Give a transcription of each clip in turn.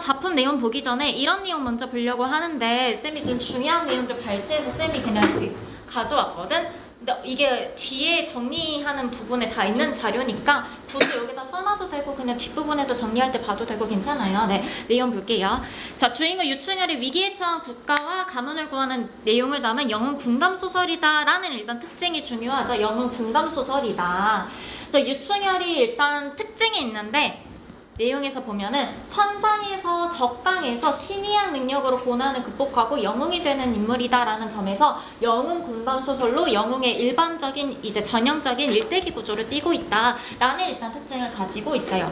작품 내용 보기 전에 이런 내용 먼저 보려고 하는데 쌤이 좀 중요한 내용들 발제해서 쌤이 그냥 여기 가져왔거든. 근데 이게 뒤에 정리하는 부분에 다 있는 자료니까 굳이 여기다 써놔도 되고 그냥 뒷부분에서 정리할 때 봐도 되고 괜찮아요. 네, 내용 볼게요. 자, 주인공 유충열이 위기에 처한 국가와 가문을 구하는 내용을 담은 영웅 궁담 소설이다 라는 일단 특징이 중요하죠. 영웅 궁담 소설이다. 그래서 유충열이 일단 특징이 있는데 내용에서 보면은 천상에서 적강에서 신이한 능력으로 고난을 극복하고 영웅이 되는 인물이다라는 점에서 영웅 궁담 소설로 영웅의 일반적인 이제 전형적인 일대기 구조를 띠고 있다라는 일단 특징을 가지고 있어요.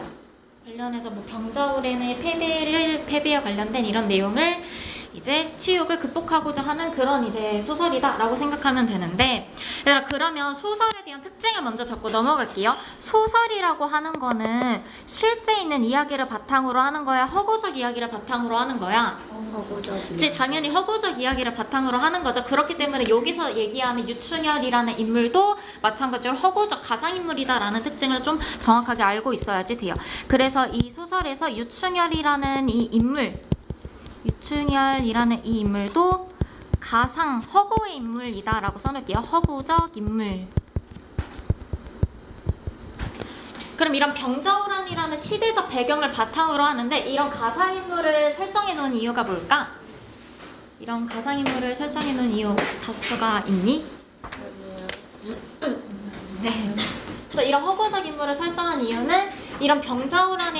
관련해서 뭐 병자호란의 패배와 관련된 이런 내용을 이제 치욕을 극복하고자 하는 그런 이제 소설이다라고 생각하면 되는데, 얘들아 그러면 소설에 대한 특징을 먼저 적고 넘어갈게요. 소설이라고 하는 거는 실제 있는 이야기를 바탕으로 하는 거야? 허구적 이야기를 바탕으로 하는 거야? 허구적. 당연히 허구적 이야기를 바탕으로 하는 거죠. 그렇기 때문에 여기서 얘기하는 유충열이라는 인물도 마찬가지로 허구적 가상인물이다라는 특징을 좀 정확하게 알고 있어야지 돼요. 그래서 이 소설에서 유충열이라는 이 인물도 가상, 허구의 인물이다라고 써놓을게요. 허구적 인물. 그럼 이런 병자호란이라는 시대적 배경을 바탕으로 하는데 이런 가상인물을 설정해놓은 이유가 뭘까? 이런 가상인물을 설정해놓은 이유 혹시 자습서가 있니? 네. 그래서 이런 허구적 인물을 설정한 이유는 이런 병자호란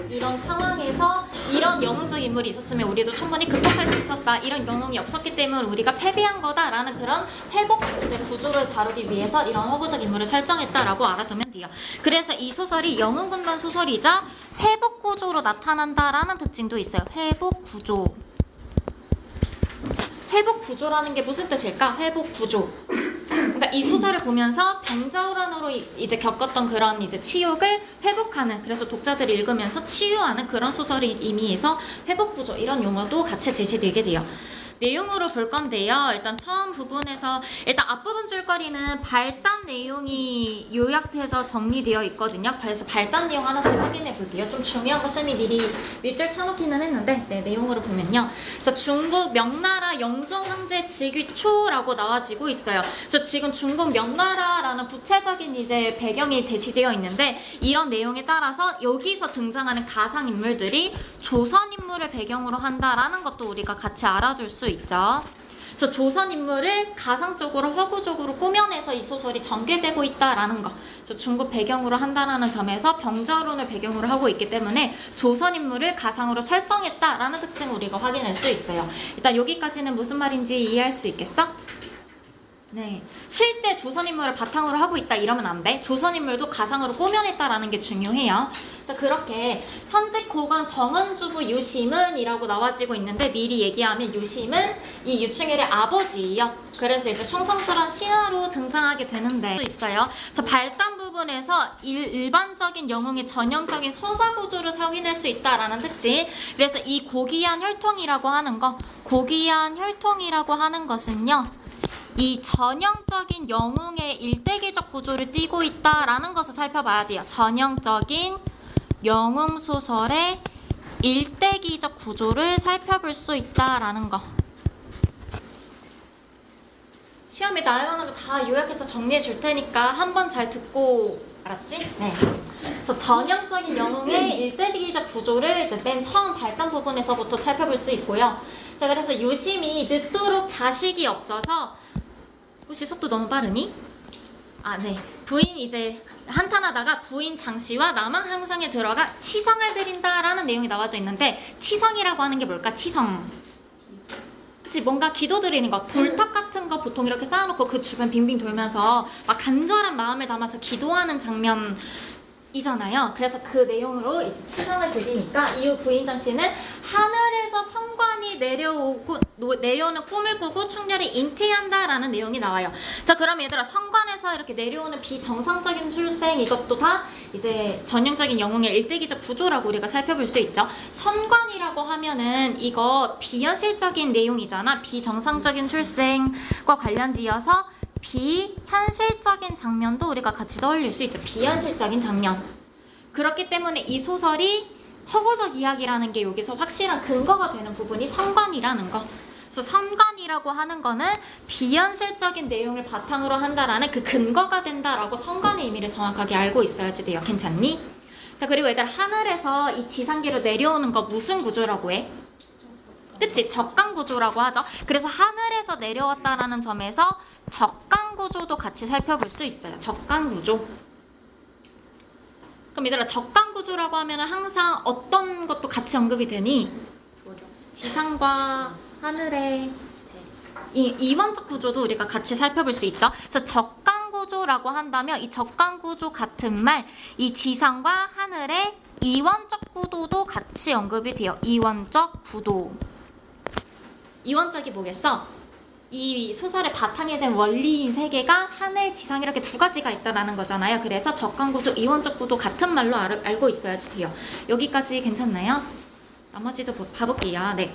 이런 상황에서 이런 영웅적 인물이 있었으면 우리도 충분히 극복할 수 있었다. 이런 영웅이 없었기 때문에 우리가 패배한 거다라는 그런 회복 이제 구조를 다루기 위해서 이런 허구적 인물을 설정했다라고 알아두면 돼요. 그래서 이 소설이 영웅 군단 소설이자 회복 구조로 나타난다라는 특징도 있어요. 회복 구조. 회복 구조라는 게 무슨 뜻일까? 회복 구조. 그러니까 이 소설을 보면서 병자호란으로 이제 겪었던 그런 이제 치욕을 회복하는, 그래서 독자들이 읽으면서 치유하는 그런 소설의 의미에서 회복 구조 이런 용어도 같이 제시되게 돼요. 내용으로 볼 건데요. 일단 처음 부분에서 일단 앞부분 줄거리는 발단 내용이 요약돼서 정리되어 있거든요. 그래서 발단 내용 하나씩 확인해 볼게요. 좀 중요한 거 쌤이 미리 밑줄 쳐놓기는 했는데 네, 내용으로 보면요. 자, 중국 명나라 영종 황제 즉위 초라고 나와지고 있어요. 그래서 지금 중국 명나라라는 구체적인 이제 배경이 제시되어 있는데 이런 내용에 따라서 여기서 등장하는 가상 인물들이 조선 인물을 배경으로 한다라는 것도 우리가 같이 알아둘 수 있죠. 그래서 조선 인물을 가상적으로 허구적으로 꾸며내서 이 소설이 전개되고 있다라는 거. 그래서 중국 배경으로 한다라는 점에서 병자호란을 배경으로 하고 있기 때문에 조선 인물을 가상으로 설정했다라는 특징을 우리가 확인할 수 있어요. 일단 여기까지는 무슨 말인지 이해할 수 있겠어? 네, 실제 조선 인물을 바탕으로 하고 있다 이러면 안 돼. 조선 인물도 가상으로 꾸며냈다라는 게 중요해요. 자, 그렇게 현직 고관 정원주부 유심은 이라고 나와지고 있는데 미리 얘기하면 유심은 이 유충열의 아버지예요. 그래서 이제 충성스러운 신하로 등장하게 되는데 있어요. 그래서 발단 부분에서 일반적인 영웅의 전형적인 서사 구조를 확인할 수 있다라는 특징. 그래서 이 고귀한 혈통이라고 하는 것은요. 이 전형적인 영웅의 일대기적 구조를 띠고 있다라는 것을 살펴봐야 돼요. 전형적인 영웅 소설의 일대기적 구조를 살펴볼 수 있다라는 거. 시험에 나올 만한 거 다 요약해서 정리해 줄 테니까 한번 잘 듣고 알았지? 네. 그래서 전형적인 영웅의 일대기적 구조를 이제 맨 처음 발단 부분에서부터 살펴볼 수 있고요. 자, 그래서 유심이 늦도록 자식이 없어서 혹시 속도 너무 빠르니? 아, 네. 부인 이제 한탄하다가 부인 장씨와 남한 항상에 들어가 치성을 드린다라는 내용이 나와져 있는데 치성이라고 하는 게 뭘까? 치성. 그치, 뭔가 기도 드리는 거, 돌탑 같은 거 보통 이렇게 쌓아놓고 그 주변 빙빙 돌면서 막 간절한 마음을 담아서 기도하는 장면이잖아요. 그래서 그 내용으로 이제 치성을 드리니까 이후 부인 장씨는 하늘에서 성관이 내려오는 꿈을 꾸고 충렬히 잉태한다라는 내용이 나와요. 자, 그럼 얘들아 성관에서 이렇게 내려오는 비정상적인 출생 이것도 다 이제 전형적인 영웅의 일대기적 구조라고 우리가 살펴볼 수 있죠. 성관이라고 하면은 이거 비현실적인 내용이잖아. 비정상적인 출생과 관련지어서 비현실적인 장면도 우리가 같이 떠올릴 수 있죠. 비현실적인 장면. 그렇기 때문에 이 소설이 허구적 이야기라는 게 여기서 확실한 근거가 되는 부분이 선관이라는 거. 그래서 선관이라고 하는 거는 비현실적인 내용을 바탕으로 한다라는 그 근거가 된다라고 선관의 의미를 정확하게 알고 있어야지 돼요. 괜찮니? 자, 그리고 얘들 하늘에서 이 지상계로 내려오는 거 무슨 구조라고 해? 그치? 적강 구조라고 하죠. 그래서 하늘에서 내려왔다라는 점에서 적강 구조도 같이 살펴볼 수 있어요. 적강 구조. 그럼 얘들아, 적강 구조라고 하면 항상 어떤 것도 같이 언급이 되니? 지상과 하늘의 이원적 구조도 우리가 같이 살펴볼 수 있죠. 그래서 적강 구조라고 한다면 이 적강 구조 같은 말, 이 지상과 하늘의 이원적 구도도 같이 언급이 돼요. 이원적 구도. 이원적이 뭐겠어? 이 소설의 바탕에 된 원리인 세 개가 하늘, 지상 이렇게 두 가지가 있다라는 거잖아요. 그래서 적강 구조, 이원적 구도 같은 말로 알고 있어야지 돼요. 여기까지 괜찮나요? 나머지도 봐볼게요. 네.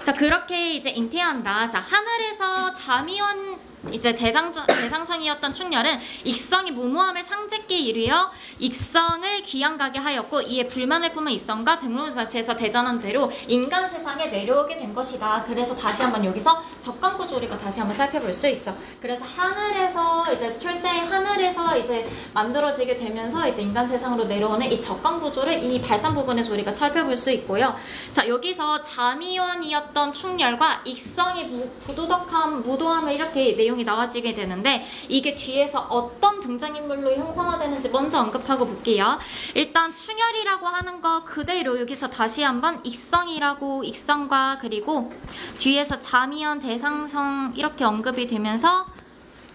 자, 그렇게 이제 잉태한다. 자, 하늘에서 잠이온 이제 대장성이었던 충렬은 익성이 무모함을 상제께 이르여 익성을 귀양가게 하였고 이에 불만을 품은 익성과 백론자체에서 대전한 대로 인간 세상에 내려오게 된 것이다. 그래서 다시 한번 여기서 적강구조 우리가 다시 한번 살펴볼 수 있죠. 그래서 하늘에서 이제 출생, 하늘에서 이제 만들어지게 되면서 이제 인간 세상으로 내려오는 이 적강구조를 이 발단 부분에서 우리가 살펴볼 수 있고요. 자, 여기서 잠이원이었던 충렬과 익성의 부도덕함, 무도함을 이렇게 내용이 나와지게 되는데 이게 뒤에서 어떤 등장인물로 형성화되는지 먼저 언급하고 볼게요. 일단 충혈이라고 하는 거 그대로 여기서 다시 한번 익성이라고 익성과 그리고 뒤에서 잠이연 대상성 이렇게 언급이 되면서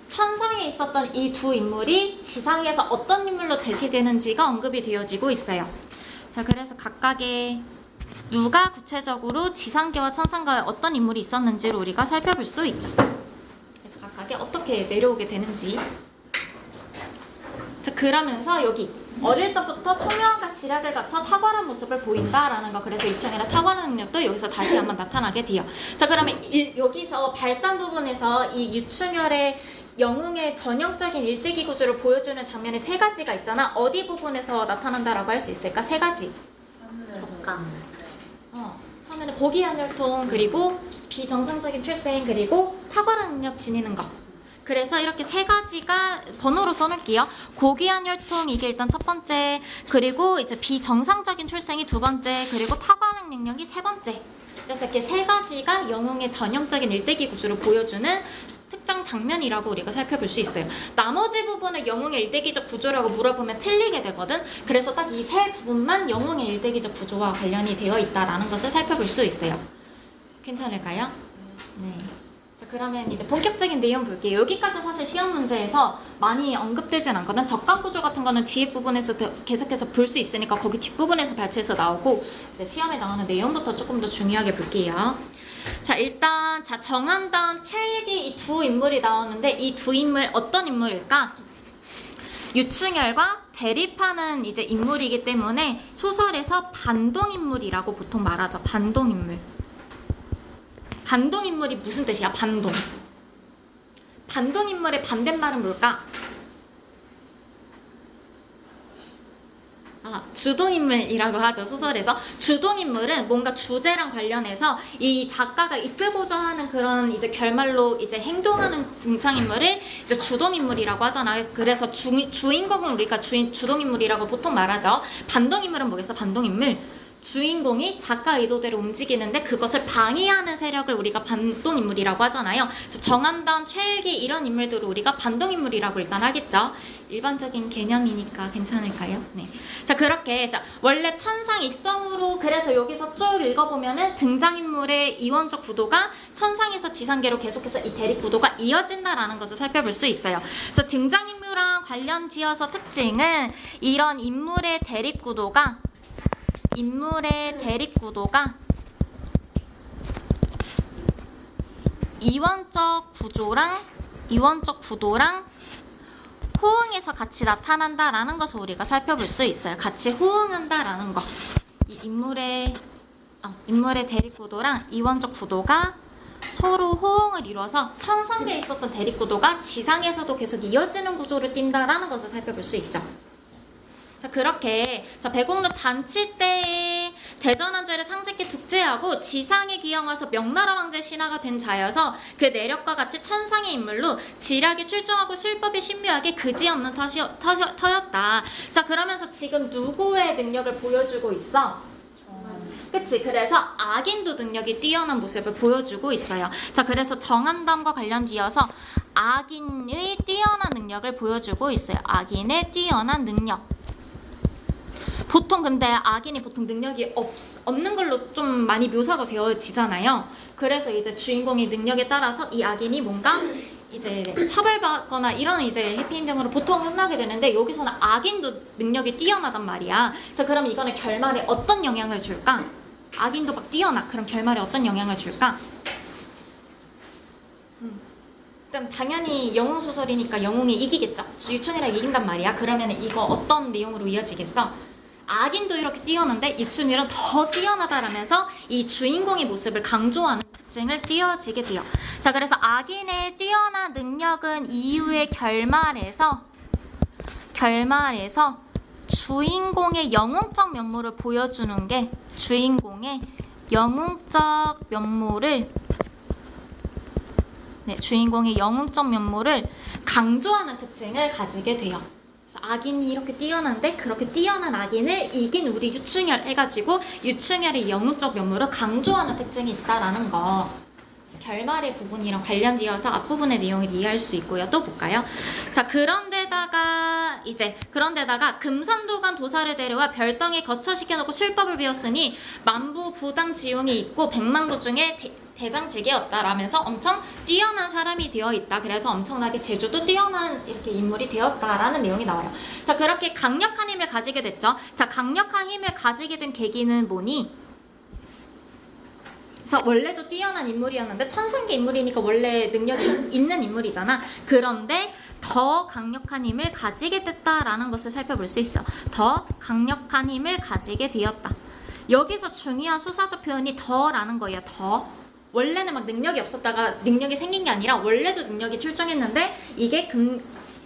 천상에 있었던 이 두 인물이 지상에서 어떤 인물로 제시되는지가 언급이 되어지고 있어요. 자, 그래서 각각의 누가 구체적으로 지상계와 천상계에 어떤 인물이 있었는지를 우리가 살펴볼 수 있죠. 그래서 각각에 어떻게 내려오게 되는지. 자, 그러면서 여기 어릴 적부터 총명함과 지략을 갖춰 탁월한 모습을 보인다라는 거. 그래서 유창이나 탁월한 능력도 여기서 다시 한번 나타나게 돼요. 자, 그러면 여기서 발단 부분에서 이 유충혈의 영웅의 전형적인 일대기 구조를 보여주는 장면이 세 가지가 있잖아. 어디 부분에서 나타난다라고 할 수 있을까? 세 가지. 적강. 처음에는 고귀한혈통, 그리고 비정상적인 출생, 그리고 탁월한 능력 지니는 거. 그래서 이렇게 세 가지가 번호로 써놓을게요. 고귀한혈통 이게 일단 첫 번째, 그리고 이제 비정상적인 출생이 두 번째, 그리고 탁월한 능력이 세 번째. 그래서 이렇게 세 가지가 영웅의 전형적인 일대기 구조를 보여주는 특정 장면이라고 우리가 살펴볼 수 있어요. 나머지 부분을 영웅의 일대기적 구조라고 물어보면 틀리게 되거든. 그래서 딱 이 세 부분만 영웅의 일대기적 구조와 관련이 되어 있다라는 것을 살펴볼 수 있어요. 괜찮을까요? 네. 자, 그러면 이제 본격적인 내용 볼게요. 여기까지 사실 시험 문제에서 많이 언급되진 않거든. 적강 구조 같은 거는 뒤에 부분에서 계속해서 볼 수 있으니까 거기 뒷부분에서 발췌해서 나오고 이제 시험에 나오는 내용부터 조금 더 중요하게 볼게요. 자, 일단 정한 다음 최익이 이 두 인물이 나오는데 이 두 인물 어떤 인물일까? 유충혈과 대립하는 이제 인물이기 때문에 소설에서 반동인물이라고 보통 말하죠. 반동인물. 반동인물이 무슨 뜻이야? 반동. 반동인물의 반대말은 뭘까? 주동인물이라고 하죠. 소설에서 주동인물은 뭔가 주제랑 관련해서 이 작가가 이끌고자 하는 그런 이제 결말로 이제 행동하는 등장인물을 이제 주동인물이라고 하잖아요. 그래서 주인공은 우리가 주동인물이라고 보통 말하죠. 반동인물은 뭐겠어? 반동인물. 주인공이 작가 의도대로 움직이는데 그것을 방해하는 세력을 우리가 반동인물이라고 하잖아요. 그래서 정한다운 최일기 이런 인물들을 우리가 반동인물이라고 일단 하겠죠. 일반적인 개념이니까 괜찮을까요? 네. 자, 그렇게 원래 천상 익성으로 그래서 여기서 쭉 읽어보면은 등장인물의 이원적 구도가 천상에서 지상계로 계속해서 이 대립 구도가 이어진다라는 것을 살펴볼 수 있어요. 그래서 등장인물랑 관련 지어서 특징은 이런 인물의 대립 구도가 이원적 구도랑 호응해서 같이 나타난다라는 것을 우리가 살펴볼 수 있어요. 같이 호응한다라는 거. 이 인물의 대립 구도랑 이원적 구도가 서로 호응을 이루어서 천상계에 있었던 대립 구도가 지상에서도 계속 이어지는 구조를 띈다라는 것을 살펴볼 수 있죠. 자, 그렇게 백옥로 잔치 때의 대전한 죄를 상직히 tuk제하고 지상에 기영와서 명나라 왕제 신하가 된 자여서 그 내력과 같이 천상의 인물로 지략이 출중하고 술법이 신묘하게 그지없는 터였다. 자, 그러면서 지금 누구의 능력을 보여주고 있어? 그치? 그래서 악인도 능력이 뛰어난 모습을 보여주고 있어요. 자, 그래서 정한담과 관련지어서 악인의 뛰어난 능력을 보여주고 있어요. 악인의 뛰어난 능력. 보통 근데 악인이 보통 능력이 없는 걸로 좀 많이 묘사가 되어지잖아요. 그래서 이제 주인공의 능력에 따라서 이 악인이 뭔가 이제 처벌받거나 이런 이제 해피엔딩으로 보통 끝나게 되는데, 여기서는 악인도 능력이 뛰어나단 말이야. 자, 그럼 이거는 결말에 어떤 영향을 줄까? 악인도 막 뛰어나. 그럼 결말에 어떤 영향을 줄까? 일단 당연히 영웅 소설이니까 영웅이 이기겠죠. 유춘이랑 이긴단 말이야. 그러면 이거 어떤 내용으로 이어지겠어? 악인도 이렇게 뛰어난데 유춘일은 더 뛰어나다라면서 이 주인공의 모습을 강조하는 특징을 띄어지게 돼요. 자, 그래서 악인의 뛰어난 능력은 이후의 결말에서 주인공의 영웅적 면모를 보여주는 게, 주인공의 영웅적 면모를 강조하는 특징을 가지게 돼요. 그래서 악인이 이렇게 뛰어난데 그렇게 뛰어난 악인을 이긴 우리 유충혈 해가지고 유충혈의 영웅적 면모를 강조하는 특징이 있다라는 거. 결말의 부분이랑 관련지어서 앞부분의 내용을 이해할 수 있고요. 또 볼까요? 자, 그런데다가 금산도간 도사를 데려와 별덩이에 거처시켜놓고 술법을 배웠으니 만부 부당 지용이 있고 백만구 중에 대장직이었다라면서 엄청 뛰어난 사람이 되어 있다. 그래서 엄청나게 재주도 뛰어난 이렇게 인물이 되었다라는 내용이 나와요. 자, 그렇게 강력한 힘을 가지게 됐죠. 자, 강력한 힘을 가지게 된 계기는 뭐니? 그래서 원래도 뛰어난 인물이었는데 천상계 인물이니까 원래 능력이 있는 인물이잖아. 그런데 더 강력한 힘을 가지게 됐다라는 것을 살펴볼 수 있죠. 더 강력한 힘을 가지게 되었다. 여기서 중요한 수사적 표현이 더라는 거예요. 더. 원래는 막 능력이 없었다가 능력이 생긴 게 아니라 원래도 능력이 출중했는데 이게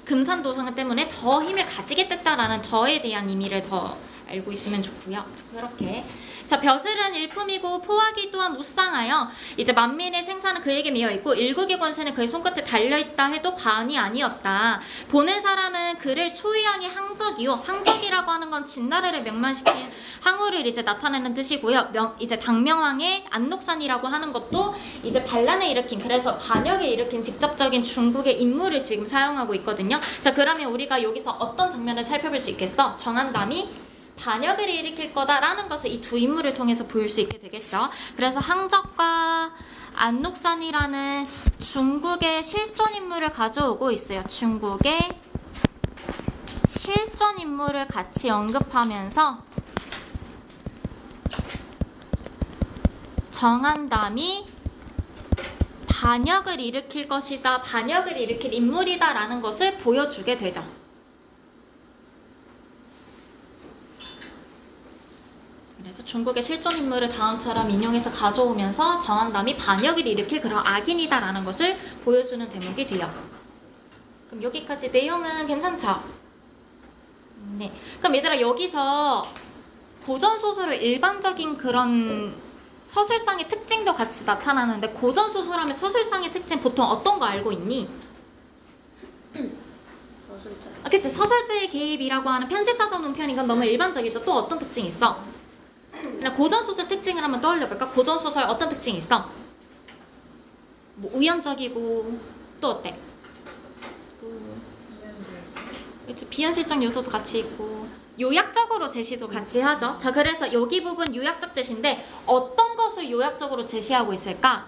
금산도성 때문에 더 힘을 가지게 됐다라는 더에 대한 의미를 더 알고 있으면 좋고요. 그렇게. 자, 벼슬은 일품이고 포악이 또한 무쌍하여 이제 만민의 생사는 그에게 매여있고 일국의 권세는 그의 손끝에 달려있다 해도 과언이 아니었다. 보는 사람은 그를 초유양이 항적이요. 항적이라고 하는 건 진나라를 명망시킨 항우를 이제 나타내는 뜻이고요. 이제 당명왕의 안녹산이라고 하는 것도 이제 반란을 일으킨, 그래서 반역을 일으킨 직접적인 중국의 인물을 지금 사용하고 있거든요. 자, 그러면 우리가 여기서 어떤 장면을 살펴볼 수 있겠어? 정한담이 반역을 일으킬 거다라는 것을 이 두 인물을 통해서 볼 수 있게 되겠죠. 그래서 항적과 안녹산이라는 중국의 실존 인물을 가져오고 있어요. 중국의 실존 인물을 같이 언급하면서 정한담이 반역을 일으킬 것이다, 반역을 일으킬 인물이다 라는 것을 보여주게 되죠. 그래서 중국의 실존 인물을 다음처럼 인용해서 가져오면서 정한담이 반역을 일으킬 그런 악인이다 라는 것을 보여주는 대목이 돼요. 그럼 여기까지 내용은 괜찮죠? 네. 그럼 얘들아, 여기서 고전소설의 일반적인 그런 서술상의 특징도 같이 나타나는데, 고전소설하면 서술상의 특징 보통 어떤 거 알고 있니? 그치? 서술제의 개입이라고 하는 편집자적 논편, 이건 너무 일반적이죠. 또 어떤 특징이 있어? 그냥 고전소설 특징을 한번 떠올려볼까? 고전소설 어떤 특징이 있어? 뭐 우연적이고 또 어때? 그치? 비현실적 요소도 같이 있고 요약적으로 제시도 같이 하죠. 자, 그래서 여기 부분 요약적 제시인데 어떤 것을 요약적으로 제시하고 있을까?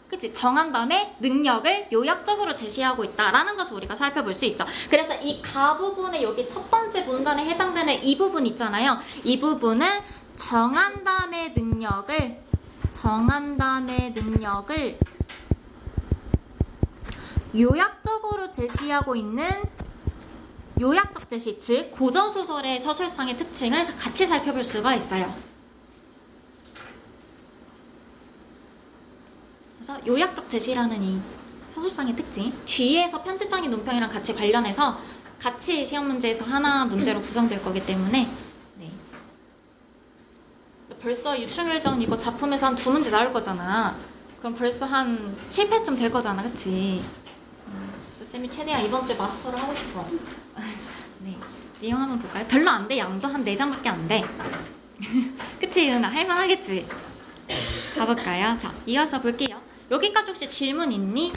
그치? 정한담의 능력을 요약적으로 제시하고 있다라는 것을 우리가 살펴볼 수 있죠. 그래서 이 가 부분에 여기 첫 번째 문단에 해당되는 이 부분 있잖아요. 이 부분은 정한담의 능력을 요약적으로 제시하고 있는 요약적 제시, 즉 고전소설의 서술상의 특징을 같이 살펴볼 수가 있어요. 그래서 요약적 제시라는 이 서술상의 특징, 뒤에서 편집장의 논평이랑 같이 관련해서 같이 시험 문제에서 하나 문제로 구성될 거기 때문에, 네. 벌써 유충일전 이거 작품에서 한 2문제 나올 거잖아. 그럼 벌써 한 7회쯤 될 거잖아, 그치? 그래서 쌤이 최대한 이번 주에 마스터를 하고 싶어. 네, 내용 한번 볼까요? 별로 안 돼, 양도 한 4장밖에 안 돼. 그치, 유나? 할만하겠지? 가볼까요? 자, 이어서 볼게요. 여기까지 혹시 질문 있니?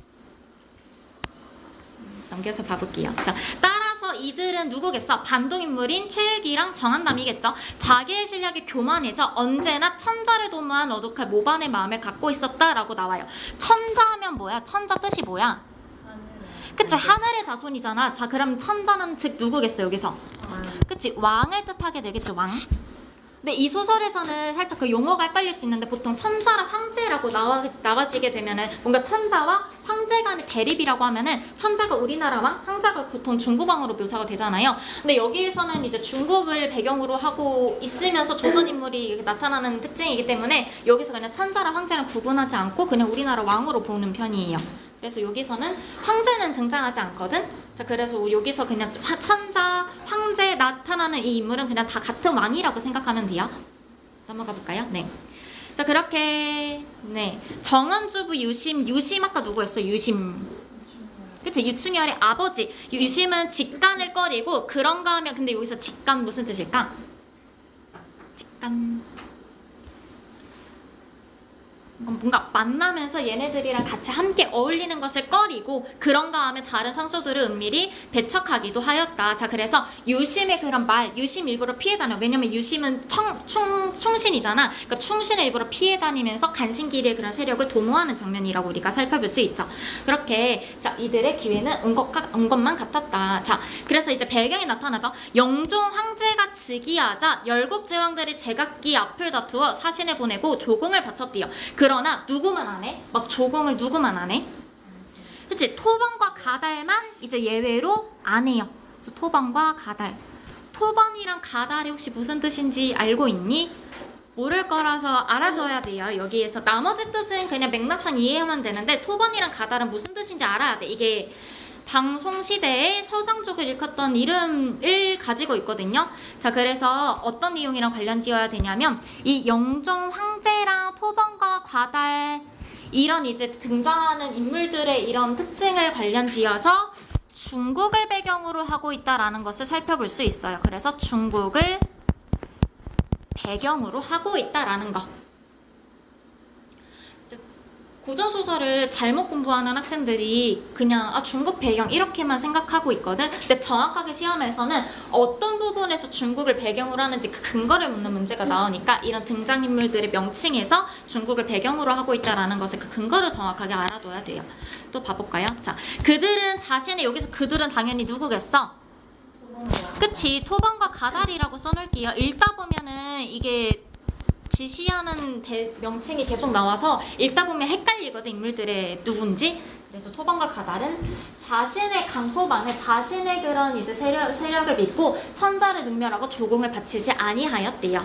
넘겨서 봐볼게요. 자, 따라서 이들은 누구겠어? 반동인물인 최일기랑 정한담이겠죠. 자기의 실력이 교만해져 언제나 천자를 도모한 어둑할 모반의 마음을 갖고 있었다라고 나와요. 천자면 뭐야? 천자 뜻이 뭐야? 그치, 하늘의 자손이잖아. 자, 그럼 천자는 즉 누구겠어, 여기서? 그치, 왕을 뜻하게 되겠죠, 왕. 근데 이 소설에서는 살짝 그 용어가 헷갈릴 수 있는데 보통 천자랑 황제라고 나와지게 되면은 뭔가 천자와 황제 간의 대립이라고 하면은 천자가 우리나라 왕, 황제가 보통 중국 왕으로 묘사가 되잖아요. 근데 여기에서는 이제 중국을 배경으로 하고 있으면서 조선 인물이 나타나는 특징이기 때문에 여기서 그냥 천자랑 황제랑 구분하지 않고 그냥 우리나라 왕으로 보는 편이에요. 그래서 여기서는 황제는 등장하지 않거든? 자, 그래서 여기서 그냥 천자, 황제 나타나는 이 인물은 그냥 다 같은 왕이라고 생각하면 돼요. 넘어가 볼까요? 네. 자, 그렇게, 네. 정은주부 유심 아까 누구였어? 유심. 그치? 유충열의 아버지. 유심은 직간을 꺼리고 그런가 하면, 근데 여기서 직간 무슨 뜻일까? 직간. 뭔가 만나면서 얘네들이랑 같이 함께 어울리는 것을 꺼리고 그런가 하면 다른 상소들을 은밀히 배척하기도 하였다. 자, 그래서 유심의 그런 말, 유심 일부러 피해 다녀. 왜냐면 유심은 충신이잖아. 그러니까 충신을 일부러 피해 다니면서 간신기리의 그런 세력을 도모하는 장면이라고 우리가 살펴볼 수 있죠. 그렇게 자, 이들의 기회는 온 것만 같았다. 자, 그래서 이제 배경이 나타나죠. 영종 황제가 즉위하자 열국 제왕들이 제각기 앞을 다투어 사신을 보내고 조공을 바쳤대요. 그러나 누구만 안 해? 막 조공을 누구만 안 해? 그치? 토번과 가달만 이제 예외로 안 해요. 그래서 토번과 가달. 토번이랑 가달이 혹시 무슨 뜻인지 알고 있니? 모를 거라서 알아둬야 돼요. 여기에서 나머지 뜻은 그냥 맥락상 이해하면 되는데 토번이랑 가달은 무슨 뜻인지 알아야 돼. 이게 당송시대의 서장족을 일컫던 이름을 가지고 있거든요. 자, 그래서 어떤 내용이랑 관련 지어야 되냐면 이 영종 황제랑 토번과 과달 이런 이제 등장하는 인물들의 이런 특징을 관련 지어서 중국을 배경으로 하고 있다라는 것을 살펴볼 수 있어요. 그래서 중국을 배경으로 하고 있다라는 거. 고전소설을 잘못 공부하는 학생들이 그냥 중국 배경 이렇게만 생각하고 있거든. 근데 정확하게 시험에서는 어떤 부분에서 중국을 배경으로 하는지 그 근거를 묻는 문제가 나오니까 이런 등장인물들의 명칭에서 중국을 배경으로 하고 있다라는 것을 그 근거를 정확하게 알아둬야 돼요. 또 봐볼까요? 자, 그들은 자신의 여기서 그들은 당연히 누구겠어? 그치, 토번과 가달이라고 써놓을게요. 읽다 보면은 이게 지시하는 명칭이 계속 나와서 읽다 보면 헷갈리거든, 인물들의 누군지. 그래서 토번과 가달은 자신의 강포만에 자신의 그런 이제 세력을 믿고 천자를 능멸하고 조공을 바치지 아니하였대요.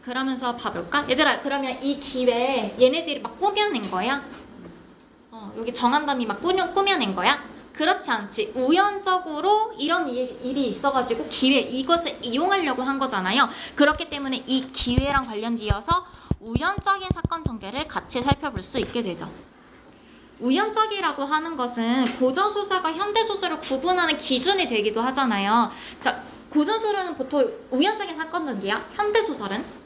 그러면서 봐볼까? 얘들아, 그러면 이 기회에 얘네들이 막 꾸며낸 거야? 여기 정한담이 막 꾸며낸 거야? 그렇지 않지. 우연적으로 이런 일이 있어가지고 이것을 이용하려고 한 거잖아요. 그렇기 때문에 이 기회랑 관련지어서 우연적인 사건 전개를 같이 살펴볼 수 있게 되죠. 우연적이라고 하는 것은 고전소설과 현대소설을 구분하는 기준이 되기도 하잖아요. 자, 고전소설은 보통 우연적인 사건 전개야. 현대소설은?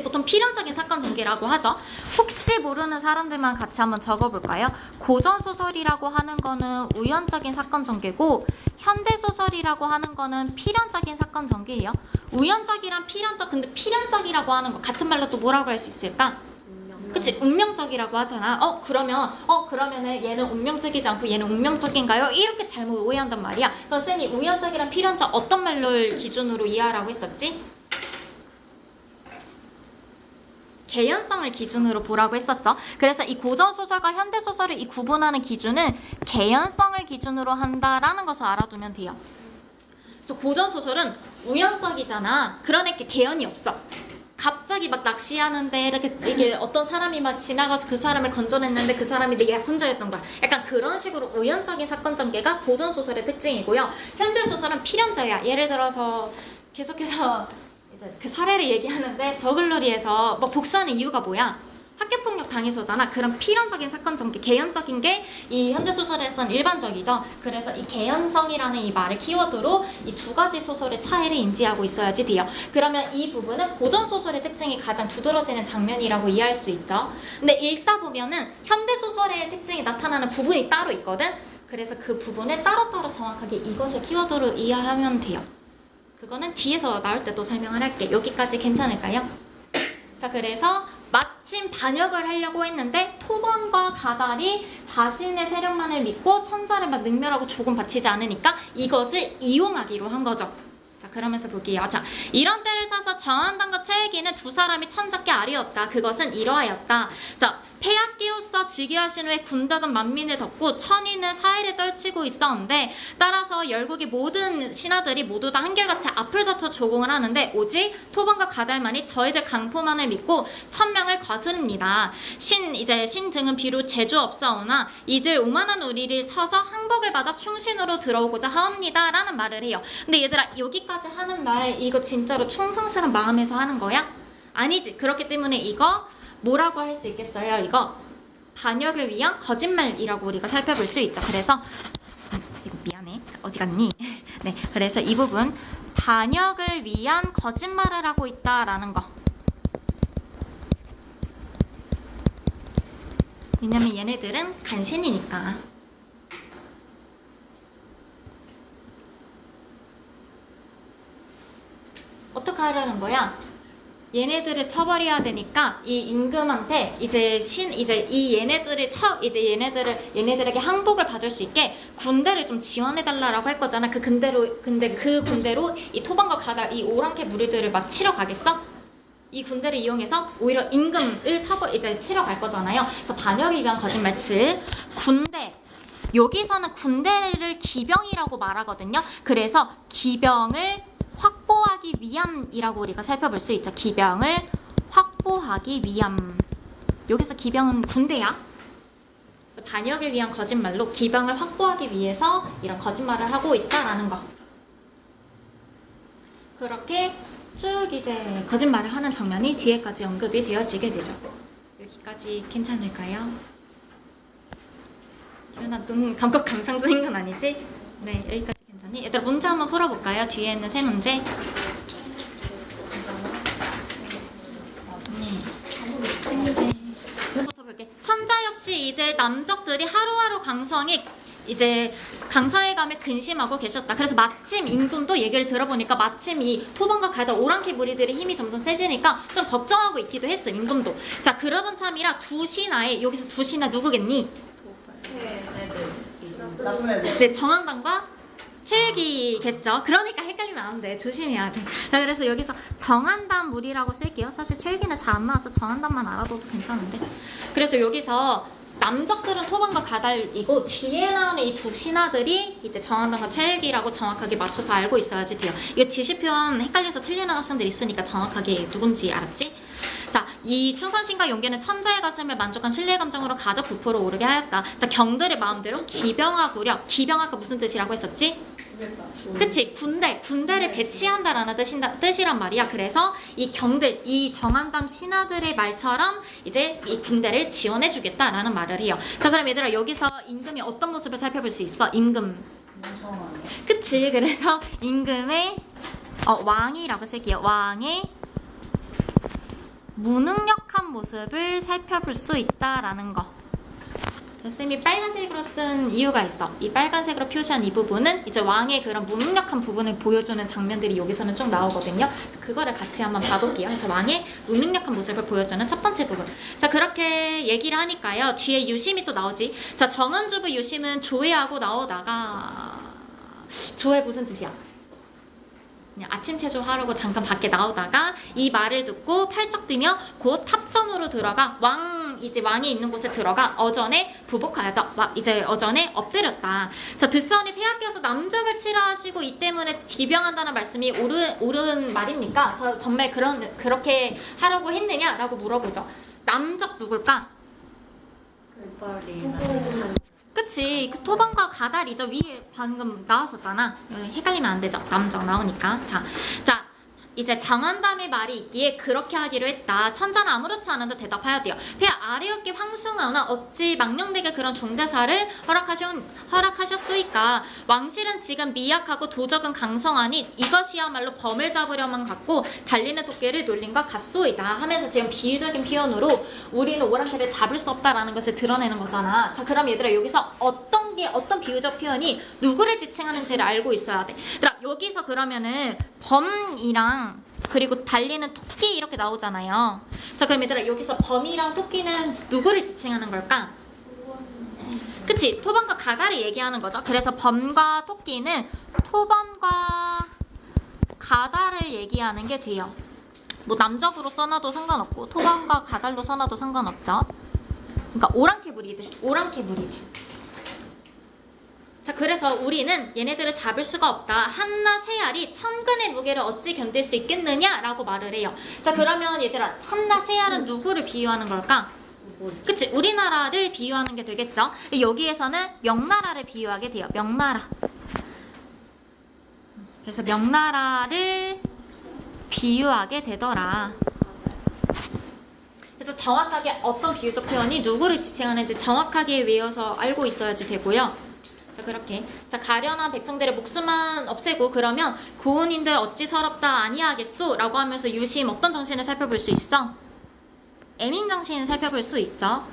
보통 필연적인 사건 전개라고 하죠. 혹시 모르는 사람들만 같이 한번 적어볼까요? 고전소설이라고 하는 거는 우연적인 사건 전개고 현대소설이라고 하는 거는 필연적인 사건 전개예요. 우연적이랑 필연적, 근데 필연적이라고 하는 거 같은 말로 또 뭐라고 할 수 있을까? 그치, 운명적이라고 하잖아. 그러면은 얘는 운명적이지 않고 얘는 운명적인가요? 이렇게 잘못 오해한단 말이야. 그럼 쌤이 우연적이랑 필연적 어떤 말을 기준으로 이해하라고 했었지? 개연성을 기준으로 보라고 했었죠. 그래서 이 고전소설과 현대소설을 이 구분하는 기준은 개연성을 기준으로 한다라는 것을 알아두면 돼요. 그래서 고전소설은 우연적이잖아. 그러니까 개연이 없어. 갑자기 막 낚시하는데 이게 어떤 사람이 막 지나가서 그 사람을 건져냈는데 그 사람이 내 혼자였던 거야. 약간 그런 식으로 우연적인 사건 전개가 고전소설의 특징이고요. 현대소설은 필연적이야. 예를 들어서 계속해서 이제 그 사례를 얘기하는데 더글로리에서 뭐 복수하는 이유가 뭐야? 학교폭력 당해서잖아. 그런 필연적인 사건 전개, 개연적인 게 이 현대소설에선 일반적이죠. 그래서 이 개연성이라는 이 말을 키워드로 이 두 가지 소설의 차이를 인지하고 있어야지 돼요. 그러면 이 부분은 고전소설의 특징이 가장 두드러지는 장면이라고 이해할 수 있죠. 근데 읽다 보면은 현대소설의 특징이 나타나는 부분이 따로 있거든. 그래서 그 부분을 따로따로 정확하게 이것을 키워드로 이해하면 돼요. 그거는 뒤에서 나올 때 또 설명을 할게. 여기까지 괜찮을까요? 자, 그래서 마침 반역을 하려고 했는데 토번과 가달이 자신의 세력만을 믿고 천자를 막 능멸하고 조금 바치지 않으니까 이것을 이용하기로 한 거죠. 자, 그러면서 볼게요. 자, 이런 때를 타서 정한당과 최애기는 두 사람이 천자께 아뢰었다. 그것은 이러하였다. 자, 폐하께로서 즉위하신 후에 군덕은 만민을 덮고 천인은 사해를 떨치고 있었는데 따라서 열국의 모든 신하들이 모두 다 한결같이 앞을 다쳐 조공을 하는데 오직 토번과 가달만이 저희들 강포만을 믿고 천명을 거스릅니다. 신 등은 비록 재주 없사오나 이들 오만한 우리를 쳐서 항복을 받아 충신으로 들어오고자 하옵니다. 라는 말을 해요. 근데 얘들아, 여기까지 하는 말 이거 진짜로 충성스러운 마음에서 하는 거야? 아니지. 그렇기 때문에 이거 뭐라고 할 수 있겠어요? 이거 반역을 위한 거짓말이라고 우리가 살펴볼 수 있죠. 그래서 이거 미안해. 어디 갔니? 네, 그래서 이 부분 반역을 위한 거짓말을 하고 있다라는 거. 왜냐면 얘네들은 간신이니까. 어떻게 하려는 거야? 얘네들을 처벌해야 되니까 이 임금한테 얘네들에게 항복을 받을 수 있게 군대를 좀 지원해 달라라고 할 거잖아. 근데 그 군대로 이 토번과 가달 이 오랑캐 무리들을 막 치러 가겠어? 이 군대를 이용해서 오히려 임금을 치러 갈 거잖아요. 그래서 반역을 위한 거짓말. 즉 군대. 여기서는 군대를 기병이라고 말하거든요. 그래서 기병을 확보하기 위함이라고 우리가 살펴볼 수 있죠. 기병을 확보하기 위함. 여기서 기병은 군대야. 그래서 반역을 위한 거짓말로 기병을 확보하기 위해서 이런 거짓말을 하고 있다라는 거. 그렇게 쭉 이제 거짓말을 하는 장면이 뒤에까지 언급이 되어지게 되죠. 여기까지 괜찮을까요? 유연아, 눈 감각 감상적인 건 아니지? 네, 여기까지. 얘들아, 문제 한번 풀어볼까요? 뒤에 있는 세 문제. 이거부터 볼게. 천자 역시 이들 남적들이 하루하루 강성해 감을 근심하고 계셨다. 그래서 마침 임금도 얘기를 들어보니까 마침 이 토번과 가달 오랑캐 무리들의 힘이 점점 세지니까 좀 걱정하고 있기도 했어. 임금도. 자, 그러던 참이라 두 신하에 여기서 두 신하 누구겠니? 네, 정한당과 최애기겠죠. 그러니까 헷갈리면 안 돼. 조심해야 돼. 자, 그래서 여기서 정한담 무리라고 쓸게요. 사실 최애기는 잘 안 나와서 정한담만 알아둬도 괜찮은데. 그래서 여기서 남적들은 토번과 가달이고 뒤에 나오는 이 두 신하들이 이제 정한담과 최애기라고 정확하게 맞춰서 알고 있어야지 돼요. 이거 지시표현 헷갈려서 틀리는 학생들 있으니까 정확하게 누군지 알았지? 자, 이 충성심과 용기는 천자의 가슴을 만족한 신뢰 감정으로 가득 부풀어 오르게 하였다. 자, 경들의 마음대로 기병하구려. 기병아까 무슨 뜻이라고 했었지? 그치, 군대를 배치한다라는 뜻이란 말이야. 그래서 이 경들, 이 정한담 신하들의 말처럼 이제 이 군대를 지원해주겠다라는 말을 해요. 자, 그럼 얘들아, 여기서 임금이 어떤 모습을 살펴볼 수 있어? 임금. 그치, 그래서 임금의 왕이라고 쓸게요. 왕의 무능력한 모습을 살펴볼 수 있다라는 거. 쌤이 빨간색으로 쓴 이유가 있어. 이 빨간색으로 표시한 이 부분은 이제 왕의 그런 무능력한 부분을 보여주는 장면들이 여기서는 쭉 나오거든요. 그래서 그거를 같이 한번 봐볼게요. 그래서 왕의 무능력한 모습을 보여주는 첫 번째 부분. 자, 그렇게 얘기를 하니까요. 뒤에 유심이 또 나오지. 자, 정은주부 유심은 조회하고 나오다가 조회 무슨 뜻이야? 그냥 아침 체조하려고 잠깐 밖에 나오다가 이 말을 듣고 팔쩍 뛰며 곧 탑전으로 들어가 왕이 있는 곳에 들어가 어전에 부복하였다. 이제 어전에 엎드렸다. 자, 드사원이 폐하께서 남적을 치러하시고 이 때문에 기병한다는 말씀이 옳은 말입니까? 저 정말 그렇게 하려고 했느냐라고 물어보죠. 남적 누굴까? 그치, 그 토번과 가달이죠. 위에 방금 나왔었잖아. 헷갈리면 안 되죠. 남적 나오니까. 자, 이제 정한담의 말이 있기에 그렇게 하기로 했다. 천자는 아무렇지 않은데 대답해야 돼요. 그냥 아래였기 황승하오나 어찌 망령되게 그런 중대사를 허락하셨소이까. 왕실은 지금 미약하고 도적은 강성하니 이것이야말로 범을 잡으려만 갖고 달리는 토끼를 놀린 것 같소이다 하면서 지금 비유적인 표현으로 우리는 오랑캐를 잡을 수 없다라는 것을 드러내는 거잖아. 자, 그럼 얘들아 여기서 어떤 비유적 표현이 누구를 지칭하는지를 알고 있어야 돼. 얘들아 여기서 그러면은 범이랑 그리고 달리는 토끼 이렇게 나오잖아요. 자, 그럼 얘들아 여기서 범이랑 토끼는 누구를 지칭하는 걸까? 그치? 토범과 가다를 얘기하는 거죠. 그래서 범과 토끼는 토범과 가다를 얘기하는 게 돼요. 뭐 남적으로 써놔도 상관없고 토범과 가달로 써놔도 상관없죠. 그러니까 오랑캐 무리들. 자, 그래서 우리는 얘네들을 잡을 수가 없다. 한나 세알이 천근의 무게를 어찌 견딜 수 있겠느냐라고 말을 해요. 자, 그러면 얘들아 한나 세알은 누구를 비유하는 걸까? 그치? 우리나라를 비유하는 게 되겠죠. 여기에서는 명나라를 비유하게 돼요. 명나라. 그래서 명나라를 비유하게 되더라. 그래서 정확하게 어떤 비유적 표현이 누구를 지칭하는지 정확하게 외워서 알고 있어야지 되고요. 자, 그렇게. 자, 가련한 백성들의 목숨만 없애고 그러면 고운인들 어찌 서럽다 아니하겠소? 라고 하면서 유심 어떤 정신을 살펴볼 수 있어? 애민 정신을 살펴볼 수 있죠.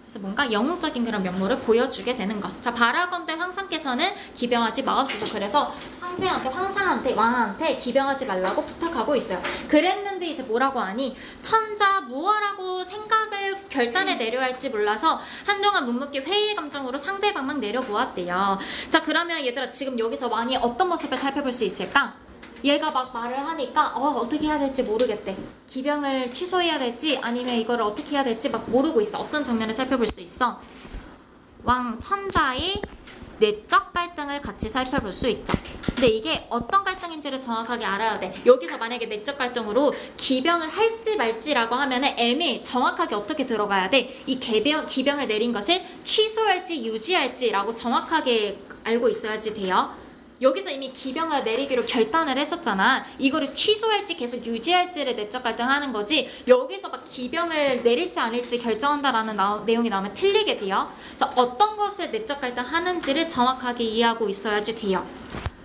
그래서 뭔가 영웅적인 그런 면모를 보여주게 되는 것. 자, 바라건대 황상께서는 기병하지 마옵소서. 그래서 황상한테 왕한테 기병하지 말라고 부탁하고 있어요. 그랬는데 이제 뭐라고 하니 천자 무엇라고 생각을 결단에 내려야 할지 몰라서 한동안 묵묵히 회의의 감정으로 상대방만 내려보았대요. 자, 그러면 얘들아 지금 여기서 왕이 어떤 모습을 살펴볼 수 있을까? 얘가 막 말을 하니까 어떻게 해야 될지 모르겠대. 기병을 취소해야 될지 아니면 이거를 어떻게 해야 될지 막 모르고 있어. 어떤 장면을 살펴볼 수 있어? 왕 천자의 내적 갈등을 같이 살펴볼 수 있죠. 근데 이게 어떤 갈등인지를 정확하게 알아야 돼. 여기서 만약에 내적 갈등으로 기병을 할지 말지라고 하면은 애매해. 정확하게 어떻게 들어가야 돼? 이 기병을 내린 것을 취소할지 유지할지라고 정확하게 알고 있어야지 돼요. 여기서 이미 기병을 내리기로 결단을 했었잖아. 이거를 취소할지 계속 유지할지를 내적 갈등하는 거지. 여기서 막 기병을 내릴지 아닐지 결정한다라는 내용이 나오면 틀리게 돼요. 그래서 어떤 것을 내적 갈등하는지를 정확하게 이해하고 있어야지 돼요.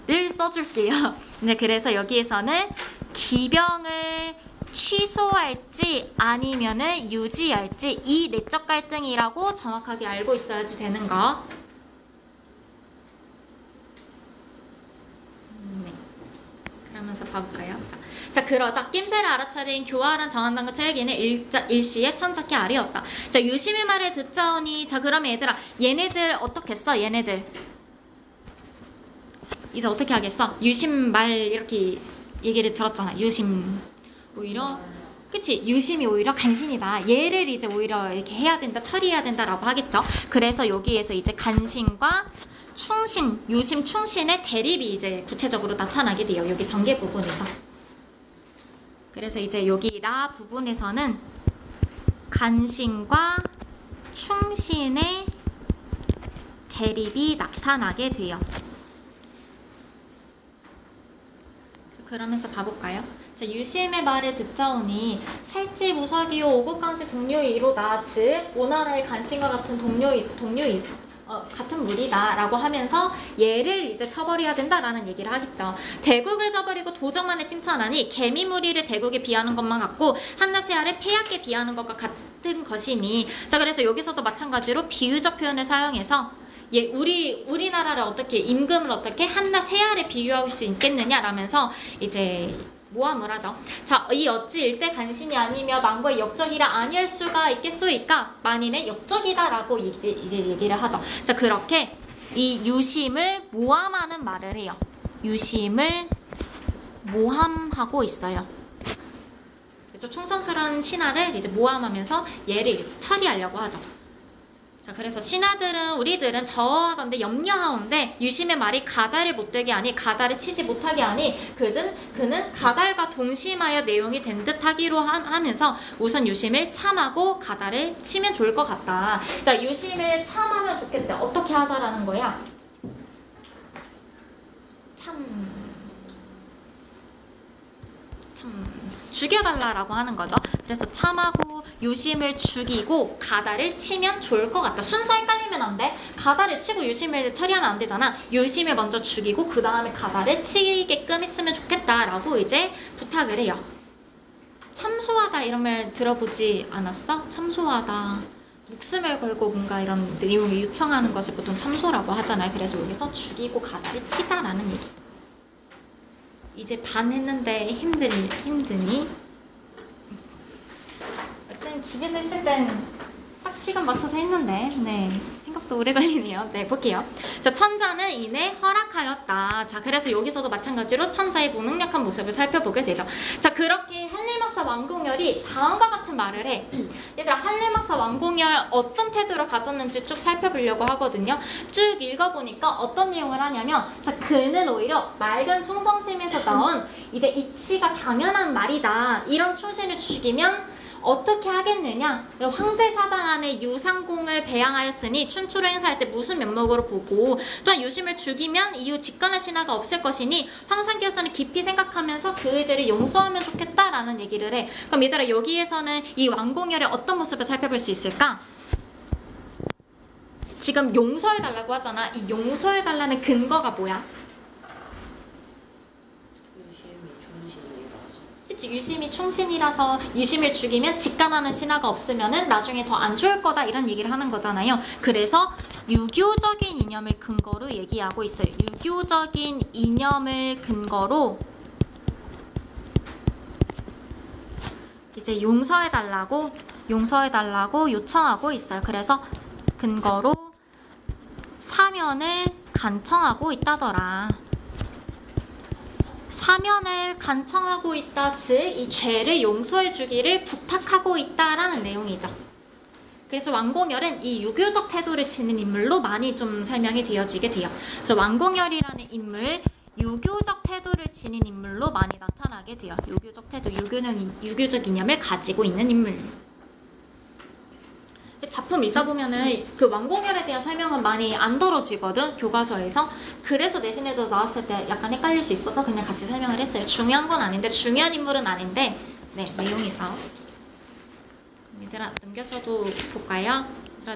를 써줄게요. 네, 그래서 여기에서는 기병을 취소할지 아니면은 유지할지 이 내적 갈등이라고 정확하게 알고 있어야지 되는 거. 하면서 봐볼까요? 자, 그러자 낌새를 알아차린 교활한 정한당과 철기는 일시에 천착히 아리였다. 자, 유심의 말을 듣자오니. 자, 그러면 얘들아 얘네들 어떻게 써? 얘네들 이제 어떻게 하겠어? 유심 말 이렇게 얘기를 들었잖아. 유심 오히려 그치? 유심이 오히려 간신이다. 얘를 이제 오히려 이렇게 해야 된다, 처리해야 된다라고 하겠죠. 그래서 여기에서 이제 간신과 충신, 유심, 충신의 대립이 이제 구체적으로 나타나게 돼요. 여기 전개 부분에서. 그래서 이제 여기 라 부분에서는 간신과 충신의 대립이 나타나게 돼요. 그러면서 봐볼까요? 자, 유심의 말을 듣자오니 살찌 무사기요 오국간시 동료이로다. 즉 오나라의 간신과 같은 같은 무리다 라고 하면서 얘를 이제 처벌해야 된다라는 얘기를 하겠죠. 대국을 저버리고 도적만을 칭찬하니 개미 무리를 대국에 비하는 것만 같고 한나세아를 폐하께 비하는 것과 같은 것이니. 자, 그래서 여기서도 마찬가지로 비유적 표현을 사용해서 우리나라를 어떻게 임금을 어떻게 한나세아를 비유할 수 있겠느냐라면서 이제 모함을 하죠. 자, 이 어찌 일대 간신이 아니며 만거의 역적이라 아니할 수가 있겠소이까? 만인의 역적이다라고 이제 얘기를 하죠. 자, 그렇게 이 유심을 모함하는 말을 해요. 유심을 모함하고 있어요. 그렇죠? 충성스러운 신하를 이제 모함하면서 얘를 이제 처리하려고 하죠. 자, 그래서 우리들은 저하건대 염려하온데 유심의 말이 가달을 못되게 하니 가달을 치지 못하게 하니 그는 가달과 동심하여 내용이 된 듯 하기로 하면서 우선 유심을 참하고 가달을 치면 좋을 것 같다. 그러니까 유심을 참하면 좋겠대. 어떻게 하자라는 거야? 죽여달라라고 하는 거죠. 그래서 참하고 유심을 죽이고 가다를 치면 좋을 것 같다. 순서 헷갈리면 안 돼. 가다를 치고 유심을 처리하면 안 되잖아. 유심을 먼저 죽이고 그 다음에 가다를 치게끔 했으면 좋겠다라고 이제 부탁을 해요. 참소하다 이런 말 들어보지 않았어? 참소하다. 목숨을 걸고 뭔가 이런 내용을 요청하는 것을 보통 참소라고 하잖아요. 그래서 여기서 죽이고 가다를 치자라는 얘기. 이제 반 했는데 힘드니? 쌤 집에서 했을 땐 딱 시간 맞춰서 했는데 네 생각도 오래 걸리네요. 네 볼게요. 자 천자는 이내 허락하였다. 자 그래서 여기서도 마찬가지로 천자의 무능력한 모습을 살펴보게 되죠. 자 그렇게 한림학사 완공열이 다음과 같은 말을 해. 얘들아 한림학사 완공열 어떤 태도를 가졌는지 쭉 살펴보려고 하거든요. 쭉 읽어보니까 어떤 내용을 하냐면 자 그는 오히려 맑은 충성심에서 나온 이제 이치가 당연한 말이다. 이런 충신을 죽이면 어떻게 하겠느냐? 황제 사당 안에 유상공을 배양하였으니 춘추를 행사할 때 무슨 면목으로 보고 또한 유심을 죽이면 이후 직관할 신하가 없을 것이니 황상기였으니 깊이 생각하면서 그 의제를 용서하면 좋겠다라는 얘기를 해. 그럼 얘들아 여기에서는 이 완공열의 어떤 모습을 살펴볼 수 있을까? 지금 용서해달라고 하잖아. 이 용서해달라는 근거가 뭐야? 유심이 충신이라서 유심을 죽이면 직관하는 신하가 없으면은 나중에 더 안 좋을 거다 이런 얘기를 하는 거잖아요. 그래서 유교적인 이념을 근거로 얘기하고 있어요. 유교적인 이념을 근거로 이제 용서해달라고 요청하고 있어요. 그래서 근거로 사면을 간청하고 있다더라. 사면을 간청하고 있다, 즉 이 죄를 용서해 주기를 부탁하고 있다라는 내용이죠. 그래서 완공열은 이 유교적 태도를 지닌 인물로 많이 좀 설명이 되어지게 돼요. 그래서 완공열이라는 인물, 유교적 태도를 지닌 인물로 많이 나타나게 돼요. 유교적 태도, 유교적 이념을 가지고 있는 인물. 작품 읽다 보면은 그 완공열에 대한 설명은 많이 안 다뤄지거든 교과서에서. 그래서 내신에도 나왔을 때 약간 헷갈릴 수 있어서 그냥 같이 설명을 했어요. 중요한 건 아닌데, 중요한 인물은 아닌데 네 내용이서 얘들아 넘겨서도 볼까요?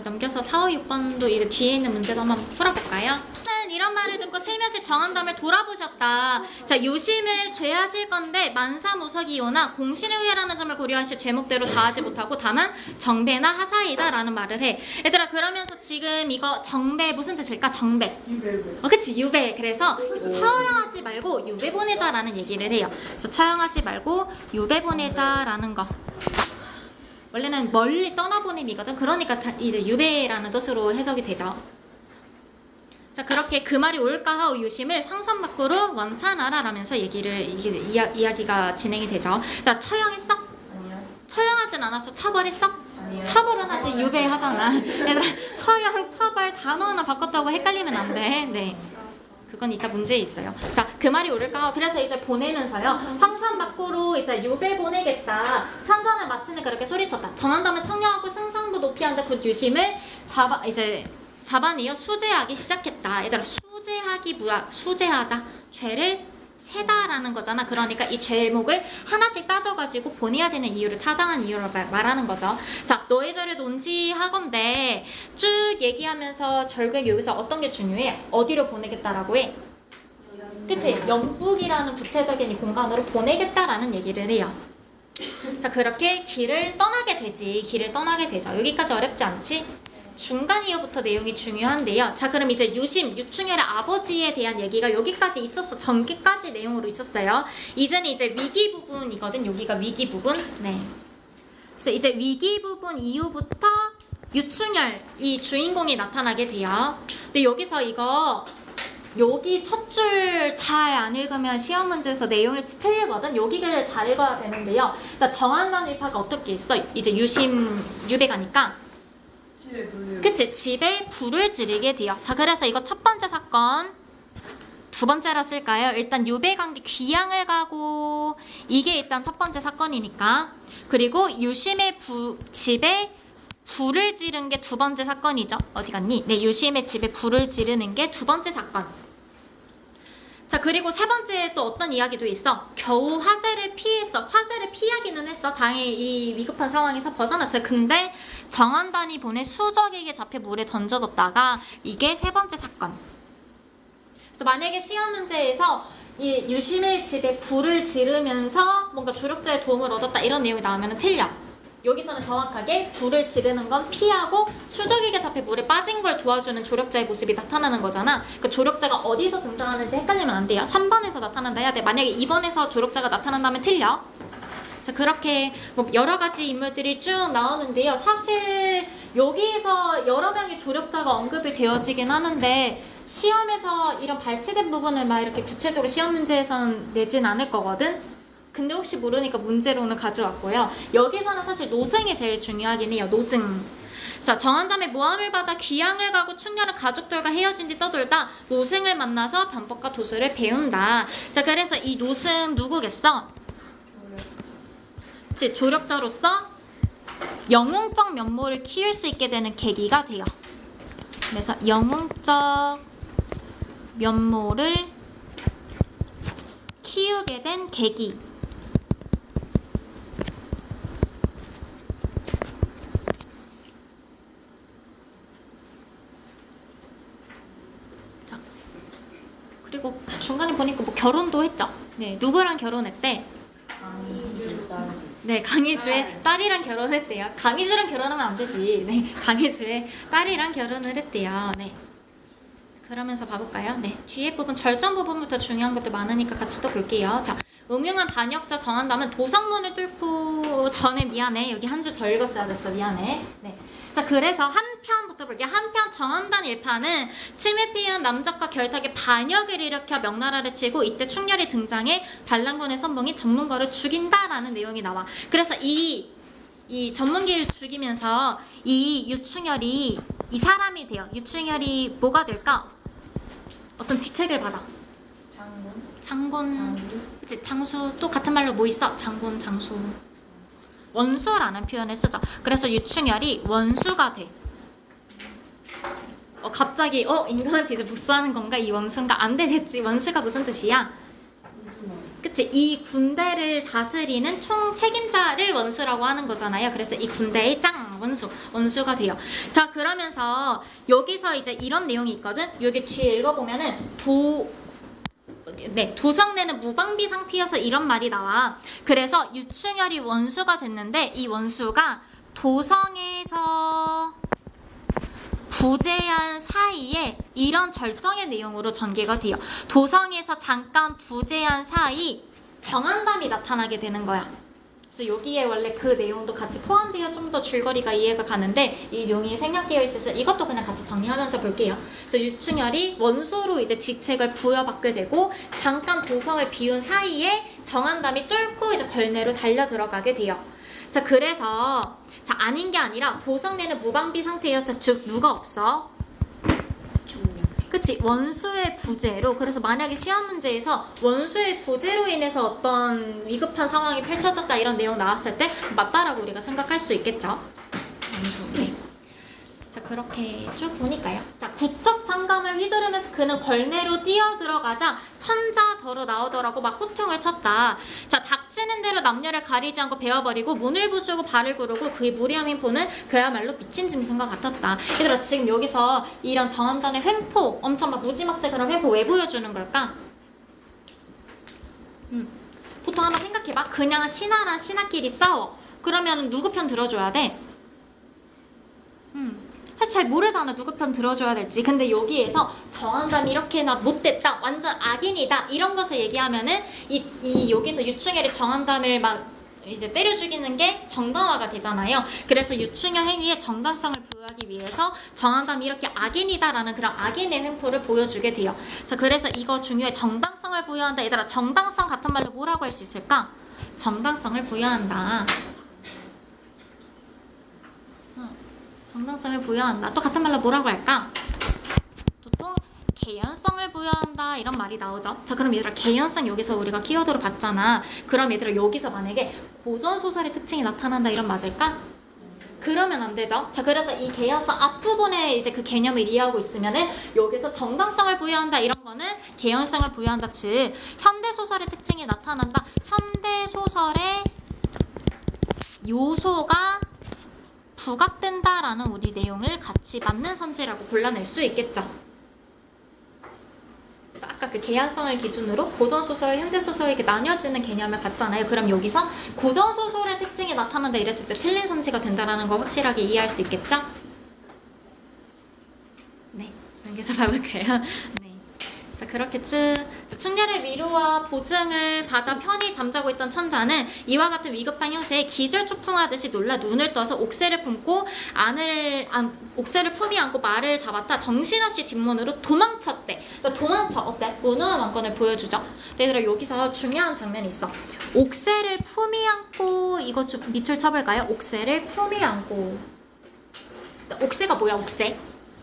넘겨서 4, 5, 6번도 이제 뒤에 있는 문제도 한번 풀어볼까요? 이런 말을 듣고 슬며시 정한담을 돌아보셨다. 자, 유심을 죄하실 건데 만사무석이오나 공신에 의해라는 점을 고려하실 죄목대로 다하지 못하고 다만 정배나 하사이다 라는 말을 해. 얘들아 그러면서 지금 이거 정배 무슨 뜻일까? 정배. 그치 유배. 그래서 처형하지 말고 유배 보내자라는 얘기를 해요. 그래서 처형하지 말고 유배 보내자라는 거. 원래는 멀리 떠나보냄이거든. 그러니까 이제 유배라는 뜻으로 해석이 되죠. 자 그렇게 그 말이 옳까 하오 유심을 황선 밖으로 원찬하라 라면서 이야기가 진행이 되죠. 자 처형했어? 아니요. 처형하진 않았어? 처벌했어? 아니요. 처벌은 하지 유배하잖아. 얘들아 처형, 처벌 단어 하나 바꿨다고 헷갈리면 안 돼. 네. 그건 이따 문제 있어요. 자, 그 말이 옳을까? 하오. 그래서 이제 보내면서요. 황선 밖으로 이제 유배 보내겠다. 천전을 마치는 그렇게 소리쳤다. 정한담은 청량하고 승상도 높이 앉아 굿 유심을 잡아내어 수재하기 시작했다. 얘들아 수재하기 뭐야? 수재하다. 죄를 세다라는 거잖아. 그러니까 이 죄목을 하나씩 따져가지고 보내야 되는 이유를 타당한 이유로 말하는 거죠. 자 너의 죄를 논지하건대 쭉 얘기하면서 결국에 여기서 어떤 게 중요해? 어디로 보내겠다라고 해? 그치? 영북이라는 구체적인 이 공간으로 보내겠다라는 얘기를 해요. 자 그렇게 길을 떠나게 되죠. 여기까지 어렵지 않지? 중간 이후부터 내용이 중요한데요. 자 그럼 이제 유충열의 아버지에 대한 얘기가 여기까지 있었어. 전기까지 내용으로 있었어요. 이제는 이제 위기 부분이거든. 여기가 위기 부분. 네. 그래서 이제 위기 부분 이후부터 유충열 이 주인공이 나타나게 돼요. 근데 여기서 이거 여기 첫 줄 잘 안 읽으면 시험 문제에서 내용을 틀리거든. 여기를 잘 읽어야 되는데요. 그러니까 정한단 일파가 어떻게 있어? 이제 유배 가니까 그치? 집에 불을 지르게 돼요. 자 그래서 이거 첫 번째 사건 두 번째라 쓸까요? 일단 유배 관계 귀양을 가고 이게 일단 첫 번째 사건이니까. 그리고 유심의 집에 불을 지른 게 두 번째 사건이죠. 어디 갔니? 네, 유심의 집에 불을 지르는 게 두 번째 사건. 자, 그리고 세 번째 또 어떤 이야기도 있어. 겨우 화재를 피했어. 화재를 피하기는 했어. 다행히 이 위급한 상황에서 벗어났어요. 근데 정한단이 보낸 수적에게 잡혀 물에 던져졌다가 이게 세 번째 사건. 그래서 만약에 시험 문제에서 이 유심의 집에 불을 지르면서 뭔가 조력자의 도움을 얻었다 이런 내용이 나오면 틀려. 여기서는 정확하게 불을 지르는 건 피하고 수적에게 잡혀 물에 빠진 걸 도와주는 조력자의 모습이 나타나는 거잖아. 그 조력자가 어디서 등장하는지 헷갈리면 안 돼요. 3번에서 나타난다 해야 돼. 만약에 2번에서 조력자가 나타난다면 틀려. 자, 그렇게 뭐 여러 가지 인물들이 쭉 나오는데요. 사실 여기에서 여러 명의 조력자가 언급이 되어지긴 하는데 시험에서 이런 발췌된 부분을 막 이렇게 구체적으로 시험 문제에선 내진 않을 거거든. 근데 혹시 모르니까 문제로는 가져왔고요. 여기서는 사실 노승이 제일 중요하긴 해요. 노승. 자, 정한담의 모함을 받아 귀양을 가고 충렬한 가족들과 헤어진 뒤 떠돌다 노승을 만나서 변법과 도술을 배운다. 자, 그래서 이 노승 누구겠어? 조력자로서 영웅적 면모를 키울 수 있게 되는 계기가 돼요. 그래서 영웅적 면모를 키우게 된 계기. 자, 그리고 중간에 보니까 뭐 결혼도 했죠. 네, 누구랑 결혼했대? 네, 강희주의 딸이랑 결혼했대요. 강희주랑 결혼하면 안 되지. 네, 강희주의 딸이랑 결혼을 했대요. 네. 그러면서 봐볼까요? 네, 뒤에 부분, 절정 부분부터 중요한 것도 많으니까 같이 또 볼게요. 자, 음흉한 반역자 정한담은 도성문을 뚫고 전에 미안해. 여기 한 줄 더 읽었어야 됐어. 미안해. 네. 자, 그래서 한 편부터 볼게요. 한편 정한단 일파는 침에 피한 남작과 결탁에 반역을 일으켜 명나라를 치고 이때 충렬이 등장해 반란군의 선봉이 전문가를 죽인다라는 내용이 나와. 그래서 이 전문기를 죽이면서 이 유충열이 이 사람이 돼요. 유충열이 뭐가 될까? 어떤 직책을 받아. 장군. 그치, 장수. 또 같은 말로 뭐 있어? 장군, 장수. 원수라는 표현을 쓰죠. 그래서 유충열이 원수가 돼. 갑자기 인간한테 이제 복수하는 건가? 이 원수인가? 안 돼, 됐지. 원수가 무슨 뜻이야? 그치, 이 군대를 다스리는 총 책임자를 원수라고 하는 거잖아요. 그래서 이 군대의 짱 원수가 돼요. 자, 그러면서 여기서 이제 이런 내용이 있거든. 여기 뒤에 읽어보면은 도성내는 무방비 상태여서 이런 말이 나와. 그래서 유충열이 원수가 됐는데 이 원수가 도성에서 부재한 사이에 이런 절정의 내용으로 전개가 돼요. 도성에서 잠깐 부재한 사이 정한담이 나타나게 되는 거야. 그래서 여기에 원래 그 내용도 같이 포함되어 좀 더 줄거리가 이해가 가는데 이 내용이 생략되어 있어서 이것도 그냥 같이 정리하면서 볼게요. 그래서 유충열이 원수로 이제 직책을 부여받게 되고 잠깐 도성을 비운 사이에 정한담이 뚫고 이제 벌내로 달려 들어가게 돼요. 자, 그래서 아닌 게 아니라 도성내는 무방비 상태여서 즉 누가 없어? 그치, 원수의 부재로. 그래서 만약에 시험 문제에서 원수의 부재로 인해서 어떤 위급한 상황이 펼쳐졌다 이런 내용 나왔을 때 맞다라고 우리가 생각할 수 있겠죠. 네. 자, 그렇게 쭉 보니까요. 자, 구척 장감을 휘두르면서 그는 걸내로 뛰어들어가자 천자더러 나오더라고. 막 호통을 쳤다. 자, 닥치는 대로 남녀를 가리지 않고 베어버리고 문을 부수고 발을 구르고 그의 무리한 횡포는 그야말로 미친 짐승과 같았다. 얘들아, 지금 여기서 이런 정한단의 횡포, 엄청 막 무지막지 그런 횡포 왜 보여주는 걸까? 보통 한번 생각해봐. 그냥 신하랑 신하끼리 싸워. 그러면 누구 편 들어줘야 돼? 사실 잘 모르잖아, 누구 편 들어줘야 될지. 근데 여기에서 정한담이 이렇게나 못됐다, 완전 악인이다 이런 것을 얘기하면은 여기서 유충열이 정한담을 막 이제 때려 죽이는 게 정당화가 되잖아요. 그래서 유충열 행위에 정당성을 부여하기 위해서 정한담이 이렇게 악인이다라는 그런 악인의 횡포를 보여주게 돼요. 자, 그래서 이거 중요해. 정당성을 부여한다. 얘들아, 정당성 같은 말로 뭐라고 할 수 있을까? 정당성을 부여한다. 정당성을 부여한다. 또 같은 말로 뭐라고 할까? 보통 개연성을 부여한다 이런 말이 나오죠. 자, 그럼 얘들아, 개연성 여기서 우리가 키워드로 봤잖아. 그럼 얘들아, 여기서 만약에 고전소설의 특징이 나타난다 이런 맞을까? 그러면 안 되죠. 자, 그래서 이 개연성 앞부분에 이제 그 개념을 이해하고 있으면은 여기서 정당성을 부여한다 이런 거는 여기서는 개연성을 부여한다. 즉 현대소설의 특징이 나타난다. 현대소설의 요소가 부각된다라는 우리 내용을 같이 맞는 선지라고 골라낼 수 있겠죠. 그래서 아까 그 개연성을 기준으로 고전소설, 현대소설 이렇게 나뉘어지는 개념을 봤잖아요. 그럼 여기서 고전소설의 특징이 나타난다 이랬을 때 틀린 선지가 된다는 거 확실하게 이해할 수 있겠죠? 네, 여기서 봐볼까요? 네. 자, 그렇게 충렬의 위로와 보증을 받아 편히 잠자고 있던 천자는 이와 같은 위급한 형세에 기절초풍하듯이 놀라 눈을 떠서 옥새를 품이 안고 말을 잡았다. 정신없이 뒷문으로 도망쳤대. 그러니까 도망쳐. 어때? 무능한 왕권을 보여주죠. 얘들아, 여기서 중요한 장면이 있어. 옥새를 품이 안고, 이거 좀 밑줄 쳐볼까요? 옥새를 품이 안고. 옥새가 뭐야, 옥새?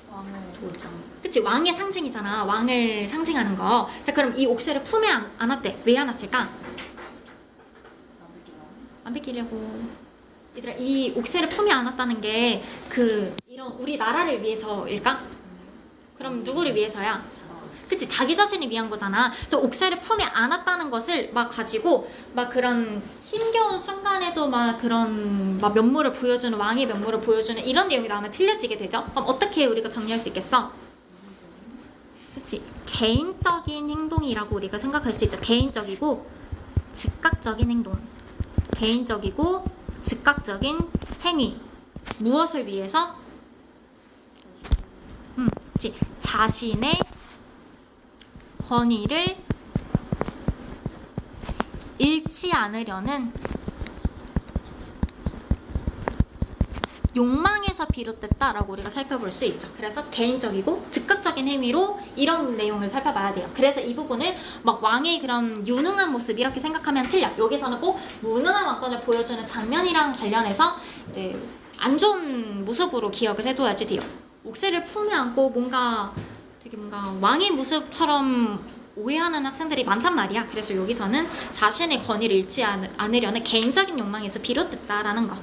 왕의 도장. 그치, 왕의 상징이잖아. 왕을 상징하는 거. 자, 그럼 이 옥새를 품에 안았대. 왜 안았을까? 안 뺏기려고. 얘들아, 이 옥새를 품에 안았다는 게 이런 우리 나라를 위해서일까? 그럼 누구를 위해서야? 그치, 자기 자신을 위한 거잖아. 그래서 옥새를 품에 안았다는 것을 막 가지고 막 그런 힘겨운 순간에도 막 그런 막 면모를 보여주는, 왕의 면모를 보여주는 이런 내용이 나오면 틀려지게 되죠. 그럼 어떻게 우리가 정리할 수 있겠어? 그치, 개인적인 행동이라고 우리가 생각할 수 있죠. 개인적이고 즉각적인 행동. 개인적이고 즉각적인 행위. 무엇을 위해서? 그치, 자신의 권위를 잃지 않으려는 욕망에서 비롯됐다라고 우리가 살펴볼 수 있죠. 그래서 개인적이고 즉각적인 행위로 이런 내용을 살펴봐야 돼요. 그래서 이 부분을 막 왕의 그런 유능한 모습 이렇게 생각하면 틀려. 여기서는 꼭 무능한 왕권을 보여주는 장면이랑 관련해서 이제 안 좋은 모습으로 기억을 해둬야지 돼요. 옥새를 품에 안고 뭔가 왕의 모습처럼 오해하는 학생들이 많단 말이야. 그래서 여기서는 자신의 권위를 잃지 않으려는 개인적인 욕망에서 비롯됐다라는 거.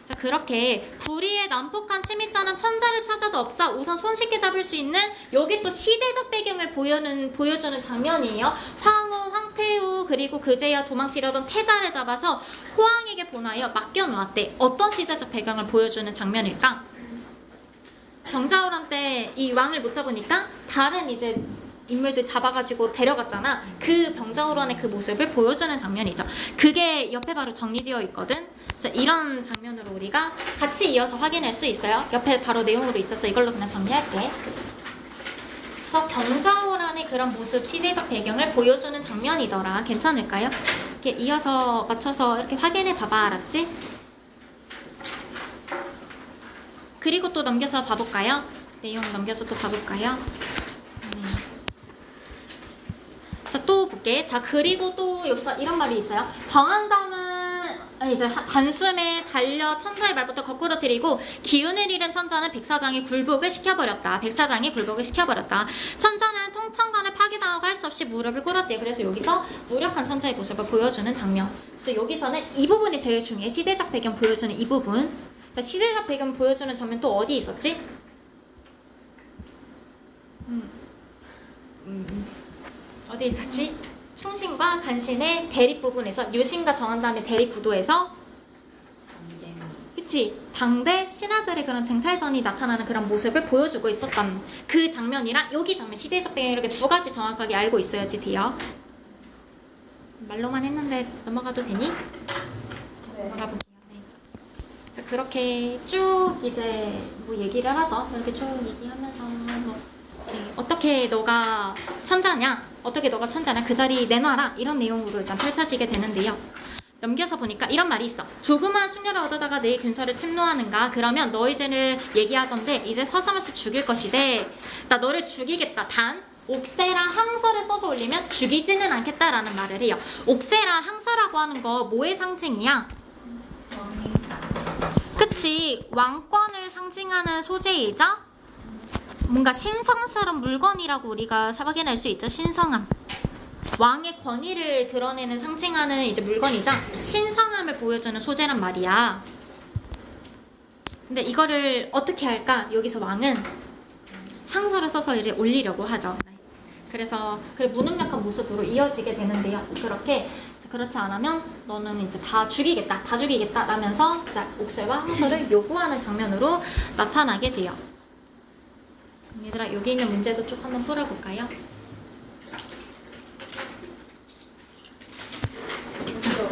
자, 그렇게 불의의 난폭한 침입자는 천자를 찾아도 없자 우선 손쉽게 잡을 수 있는, 여기 또 시대적 배경을 보여주는 장면이에요. 황후, 황태후 그리고 그제야 도망치려던 태자를 잡아서 호황에게 보내어 맡겨놓았대. 어떤 시대적 배경을 보여주는 장면일까? 병자호란 때 이 왕을 못 잡으니까 다른 이제 인물들 잡아가지고 데려갔잖아. 그 병자호란의 그 모습을 보여주는 장면이죠. 그게 옆에 바로 정리되어 있거든. 그래서 이런 장면으로 우리가 같이 이어서 확인할 수 있어요. 옆에 바로 내용으로 있어서 이걸로 그냥 정리할게. 그래서 병자호란의 그런 모습, 시대적 배경을 보여주는 장면이더라. 괜찮을까요? 이렇게 이어서 맞춰서 이렇게 확인해 봐봐. 알았지? 그리고 또 넘겨서 봐볼까요? 내용 넘겨서 또 봐볼까요? 자, 또 볼게. 자, 그리고 또 여기서 이런 말이 있어요. 정한담은 이제 단숨에 달려 천자의 말부터 거꾸로 들이고 기운을 잃은 천자는 백사장이 굴복을 시켜버렸다. 천자는 통천관을 파괴당하고 할 수 없이 무릎을 꿇었대요. 그래서 여기서 무력한 천자의 모습을 보여주는 장면. 그래서 여기서는 이 부분이 제일 중요해. 시대적 배경 보여주는 이 부분. 시대적 배경 보여주는 장면 또 어디 있었지? 어디 있었지? 충신과 간신의 대립 부분에서, 유신과 정한담의 대립 구도에서, 그치? 당대 신하들의 그런 쟁탈전이 나타나는 그런 모습을 보여주고 있었던 그 장면이랑 여기 장면, 시대적 배경 이렇게 두 가지 정확하게 알고 있어야지 돼요. 말로만 했는데 넘어가도 되니? 네. 넘어가 볼게요. 네. 그렇게 쭉 이제 뭐 얘기를 하죠. 이렇게 쭉 얘기하면서 뭐 어떻게 너가 천자냐? 그 자리 내놔라. 이런 내용으로 일단 펼쳐지게 되는데요. 넘겨서 보니까 이런 말이 있어. 조그마한 충렬을 얻어다가 내 균서를 침노하는가? 그러면 너희 죄를 얘기하던데 이제 서슴없이 죽일 것이대. 나 너를 죽이겠다. 단 옥새랑 항서를 써서 올리면 죽이지는 않겠다라는 말을 해요. 옥새랑 항서라고 하는 거 뭐의 상징이야? 그치? 왕권을 상징하는 소재이자 뭔가 신성스러운 물건이라고 우리가 확인할 수 있죠. 신성함. 왕의 권위를 드러내는, 상징하는 이제 물건이자 신성함을 보여주는 소재란 말이야. 근데 이거를 어떻게 할까? 여기서 왕은 항서를 써서 이제 올리려고 하죠. 그래서 무능력한 모습으로 이어지게 되는데요. 그렇지 않으면 너는 이제 다 죽이겠다 라면서 옥새와 항소를 요구하는 장면으로 나타나게 돼요. 얘들아, 여기 있는 문제도 쭉 한번 풀어볼까요?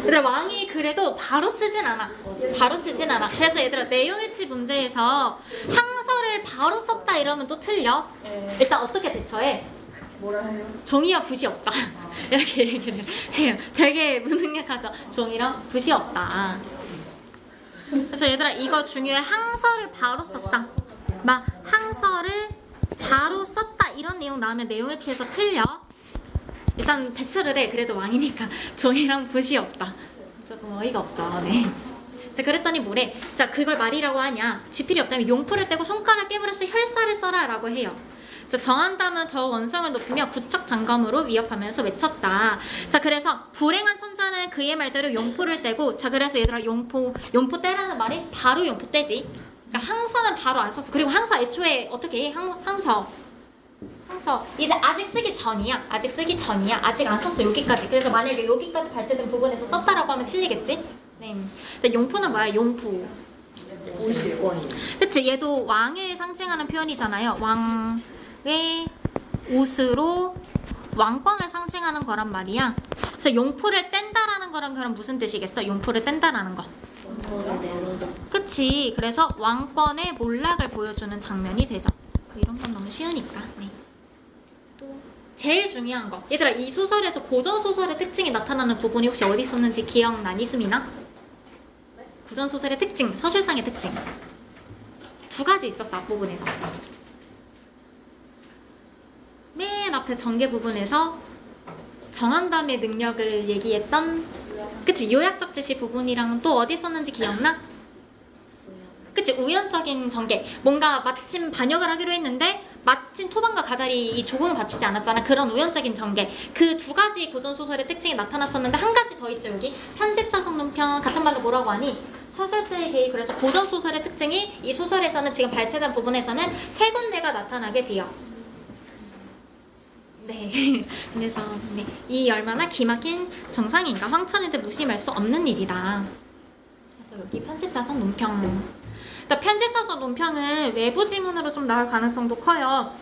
근데 왕이 그래도 바로 쓰진 않아. 그래서 얘들아, 내용일치 문제에서 항서를 바로 썼다 이러면 또 틀려. 일단 어떻게 대처해? 뭐라 해요? 종이와 붓이 없다. 이렇게 얘기를 해요. 되게 무능력하죠. 종이랑 붓이 없다. 그래서 얘들아, 이거 중요해. 항서를 바로 썼다. 막 항서를 바로 썼다 이런 내용 나오면 내용일치에서 틀려. 일단 대처를 해. 그래도 왕이니까 종이랑 붓이 없다. 조금 어이가 없죠. 네. 자, 그랬더니 뭐래? 자, 그걸 말이라고 하냐? 지필이 없다면 용풀을 떼고 손가락 깨물어서 혈사를 써라 라고 해요. 자, 정한다면 더 원성을 높이며 구척 장검으로 위협하면서 외쳤다. 자, 그래서 불행한 천자는 그의 말대로 용포를 떼고, 자, 그래서 얘들아, 용포 떼라는 말이 바로 용포 떼지. 그러니까 항서는 바로 안 썼어. 그리고 항서 애초에 어떻게 해? 항서 이제 아직 쓰기 전이야. 아직 안 썼어. 여기까지. 그래서 만약에 여기까지 발제된 부분에서 썼다라고 하면 틀리겠지? 네. 근데 용포는 뭐야? 용포. 그치? 얘도 왕을 상징하는 표현이잖아요. 왕의 옷으로 왕권을 상징하는 거란 말이야. 그래서 용포를 뗀다라는 거랑 그럼 무슨 뜻이겠어? 용포를 뗀다라는 거. 그치? 그래서 왕권의 몰락을 보여주는 장면이 되죠. 이런 건 너무 쉬우니까. 네. 또 제일 중요한 거. 얘들아, 이 소설에서 고전소설의 특징이 나타나는 부분이 혹시 어디 있었는지 기억나니, 수민아? 고전소설의 특징, 서술상의 특징. 두 가지 있었어, 앞부분에서. 맨 앞에 전개 부분에서 정한담의 능력을 얘기했던, 그치? 요약적 지시 부분이랑 또 어디 있었는지 기억나? 그치? 우연적인 전개. 뭔가 마침 반역을 하기로 했는데 마침 토방과 가달이 이 조공을 갖추지 않았잖아. 그런 우연적인 전개. 그 두 가지 고전소설의 특징이 나타났었는데 한 가지 더 있죠, 여기. 편집자성 논평, 같은 말로 뭐라고 하니? 서술자의 개입. 그래서 고전소설의 특징이 이 소설에서는 지금 발췌된 부분에서는 세 군데가 나타나게 돼요. 네. 그래서 네. 이 얼마나 기막힌 정상인가. 황천인데 무심할 수 없는 일이다. 그래서 여기 편집자성 논평. 편집자성 논평은 외부 지문으로 좀 나올 가능성도 커요.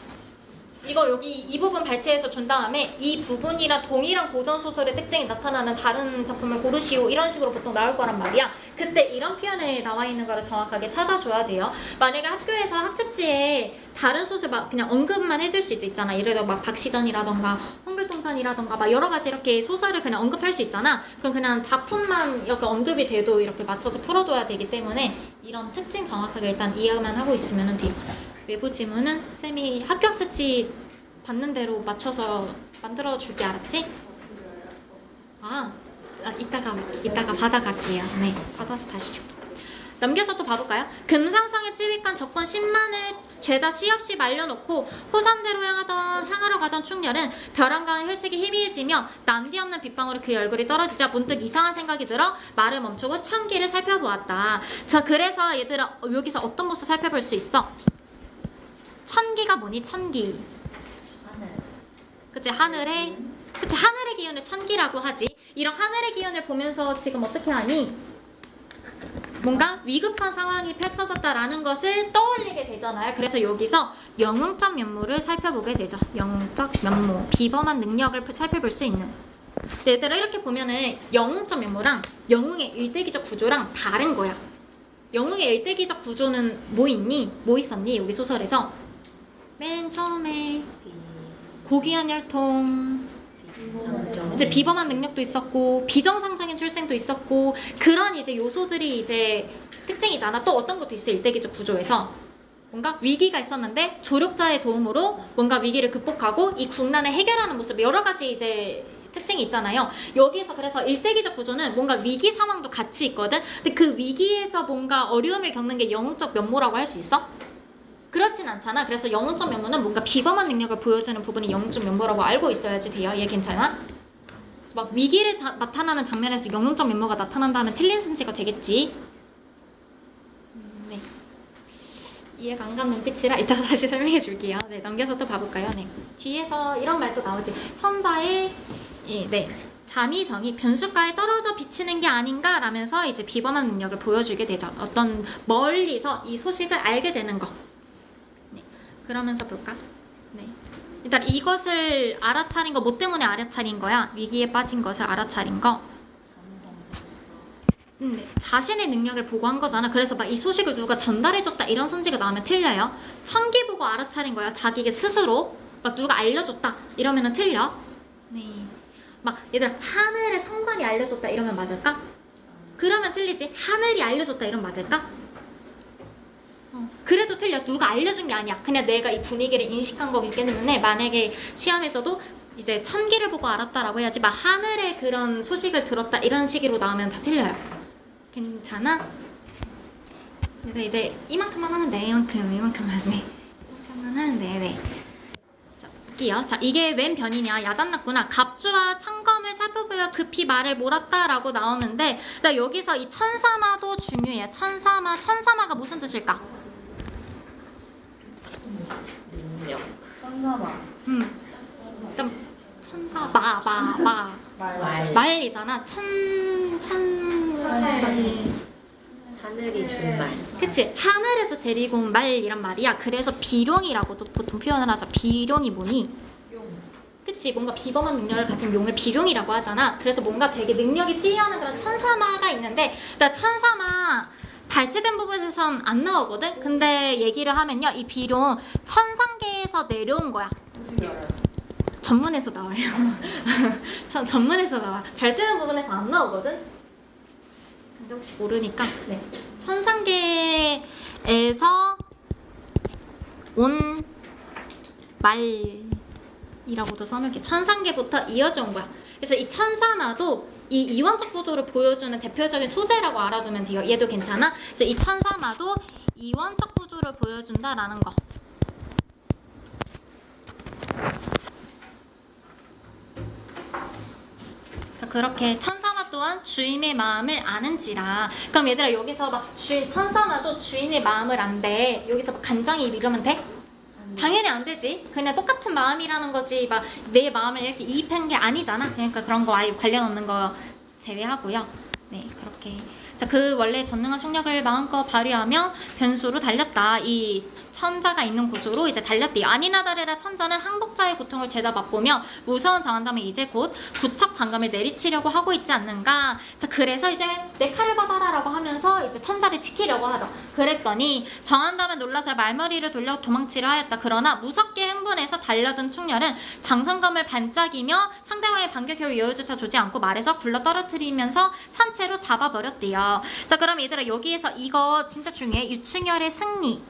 이거 여기 이 부분 발췌해서 준 다음에 이 부분이랑 동일한 고전소설의 특징이 나타나는 다른 작품을 고르시오 이런 식으로 보통 나올 거란 말이야. 그때 이런 표현에 나와 있는 거를 정확하게 찾아줘야 돼요. 만약에 학교에서 학습지에 다른 소설 막 그냥 언급만 해줄 수 있잖아. 예를 들어 막 박시전이라던가 홍길동전이라던가 막 여러 가지 이렇게 소설을 그냥 언급할 수 있잖아. 그럼 그냥 작품만 이렇게 언급이 돼도 이렇게 맞춰서 풀어둬야 되기 때문에 이런 특징 정확하게 일단 이해만 하고 있으면 돼요. 외부 지문은 쌤이 학교 학습지 받는 대로 맞춰서 만들어줄게. 알았지? 이따가 받아갈게요. 네, 받아서 다시 줄게. 넘겨서 또 봐볼까요? 금상성에 찌릿한 적권 10만을 죄다 씨 없이 말려놓고 호산대로 향하러 가던 충렬은 벼랑가는 혈색이 희미해지며 남디없는 빗방울이 그의 얼굴이 떨어지자 문득 이상한 생각이 들어 말을 멈추고 천기를 살펴보았다. 자, 그래서 얘들아, 여기서 어떤 모습 살펴볼 수 있어? 천기가 뭐니? 천기. 그치? 하늘의 기운을 천기라고 하지. 이런 하늘의 기운을 보면서 지금 어떻게 하니? 뭔가 위급한 상황이 펼쳐졌다라는 것을 떠올리게 되잖아요. 그래서 여기서 영웅적 면모를 살펴보게 되죠. 영웅적 면모, 비범한 능력을 살펴볼 수 있는. 얘들아, 이렇게 보면은 영웅적 면모랑 영웅의 일대기적 구조랑 다른 거야. 영웅의 일대기적 구조는 뭐 있니? 뭐 있었니? 여기 소설에서 맨 처음에 고귀한 혈통, 이제 비범한 능력도 있었고 비정상적인 출생도 있었고 그런 이제 요소들이 이제 특징이잖아. 또 어떤 것도 있어. 일대기적 구조에서 뭔가 위기가 있었는데 조력자의 도움으로 뭔가 위기를 극복하고 이 국난을 해결하는 모습, 여러 가지 이제 특징이 있잖아요. 여기서 그래서 일대기적 구조는 뭔가 위기 상황도 같이 있거든. 근데 그 위기에서 뭔가 어려움을 겪는 게 영웅적 면모라고 할 수 있어? 그렇진 않잖아. 그래서 영웅적 면모는 뭔가 비범한 능력을 보여주는 부분이 영웅적 면모라고 알고 있어야지 돼요. 얘 괜찮아? 막 위기를 나타나는 장면에서 영웅적 면모가 나타난다면 틀린 선지가 되겠지. 네. 이해가 안 가는 눈빛이라 이따가 다시 설명해 줄게요. 네, 넘겨서 또 봐볼까요? 네. 뒤에서 이런 말도 나오지. 천자의 자미성이 변수가에 떨어져 비치는 게 아닌가 라면서 이제 비범한 능력을 보여주게 되죠. 어떤 멀리서 이 소식을 알게 되는 거. 네. 그러면서 볼까? 네. 일단 이것을 알아차린 거, 뭐 때문에 알아차린 거야? 위기에 빠진 것을 알아차린 거. 자신의 능력을 보고 한 거잖아. 그래서 막 이 소식을 누가 전달해줬다 이런 선지가 나오면 틀려요. 천기 보고 알아차린 거야. 자기가 스스로 막 누가 알려줬다 이러면은 틀려. 네. 막 얘들아 하늘의 성관이 알려줬다 이러면 맞을까? 그러면 틀리지. 하늘이 알려줬다 이러면 맞을까? 그래도 틀려. 누가 알려준 게 아니야. 그냥 내가 이 분위기를 인식한 거기 때문에 만약에 시험에서도 이제 천기를 보고 알았다라고 해야지 막 하늘의 그런 소식을 들었다 이런 식으로 나오면 다 틀려요. 괜찮아? 그래서 이제 이만큼만 하면 돼. 이만큼만 네. 이만큼만 하면 돼. 네. 자, 볼게요. 자, 이게 웬 변이냐? 야단났구나. 갑주와 창검을 살펴보여 급히 말을 몰았다라고 나오는데, 자, 여기서 이 천사마도 중요해요. 천사마가 무슨 뜻일까? 천사마. 그럼 천사 말이잖아. 하늘이 준 말. 그치? 하늘에서 데리고 온 말이란 말이야. 그래서 비룡이라고도 보통 표현을 하죠. 비룡이 뭐니? 그치? 뭔가 비범한 능력을 가진 용을 비룡이라고 하잖아. 그래서 뭔가 되게 능력이 뛰어난 그런 천사마가 있는데, 나 천사마 발제된 부분에선 안 나오거든? 근데 얘기를 하면요, 이 비룡 천상계에서 내려온 거야. 전문에서 나와요. 전문에서 나와. 발제된 부분에서 안 나오거든? 근데 혹시 모르니까, 네. 천상계에서 온 말이라고도 써놓을게. 천상계부터 이어져 온 거야. 그래서 이 천사마도 이 이원적 구조를 보여주는 대표적인 소재라고 알아두면 돼요. 얘도 괜찮아? 그래서 이 천사마도 이원적 구조를 보여준다라는 거. 자, 그렇게 천사마 또한 주인의 마음을 아는지라. 그럼 얘들아 여기서 막 천사마도 주인의 마음을 안대. 여기서 막 간장이 이러면 돼? 당연히 안 되지. 그냥 똑같은 마음이라는 거지. 막 내 마음을 이렇게 이입한 게 아니잖아. 그러니까 그런 거 아예 관련 없는 거 제외하고요. 네, 그렇게. 자, 그 원래 전능한 속력을 마음껏 발휘하며 변수로 달렸다. 이 천자가 있는 곳으로 이제 달렸대요. 아니나다레라 천자는 항복자의 고통을 죄다 맛보며 무서운 정한다면 이제 곧 구척 장갑을 내리치려고 하고 있지 않는가. 자, 그래서 이제 내 칼을 받아라라고 하면서 이제 천자를 지키려고 하죠. 그랬더니 정한다면 놀라서 말머리를 돌려 도망치려 하였다. 그러나 무섭게 흥분해서 달려든 충렬은 장성검을 반짝이며 상대방의 반격에 여유조차 주지 않고 말에서 굴러 떨어뜨리면서 산채로 잡아버렸대요. 자, 그럼 얘들아 여기에서 이거 진짜 중요해. 유충열의 승리.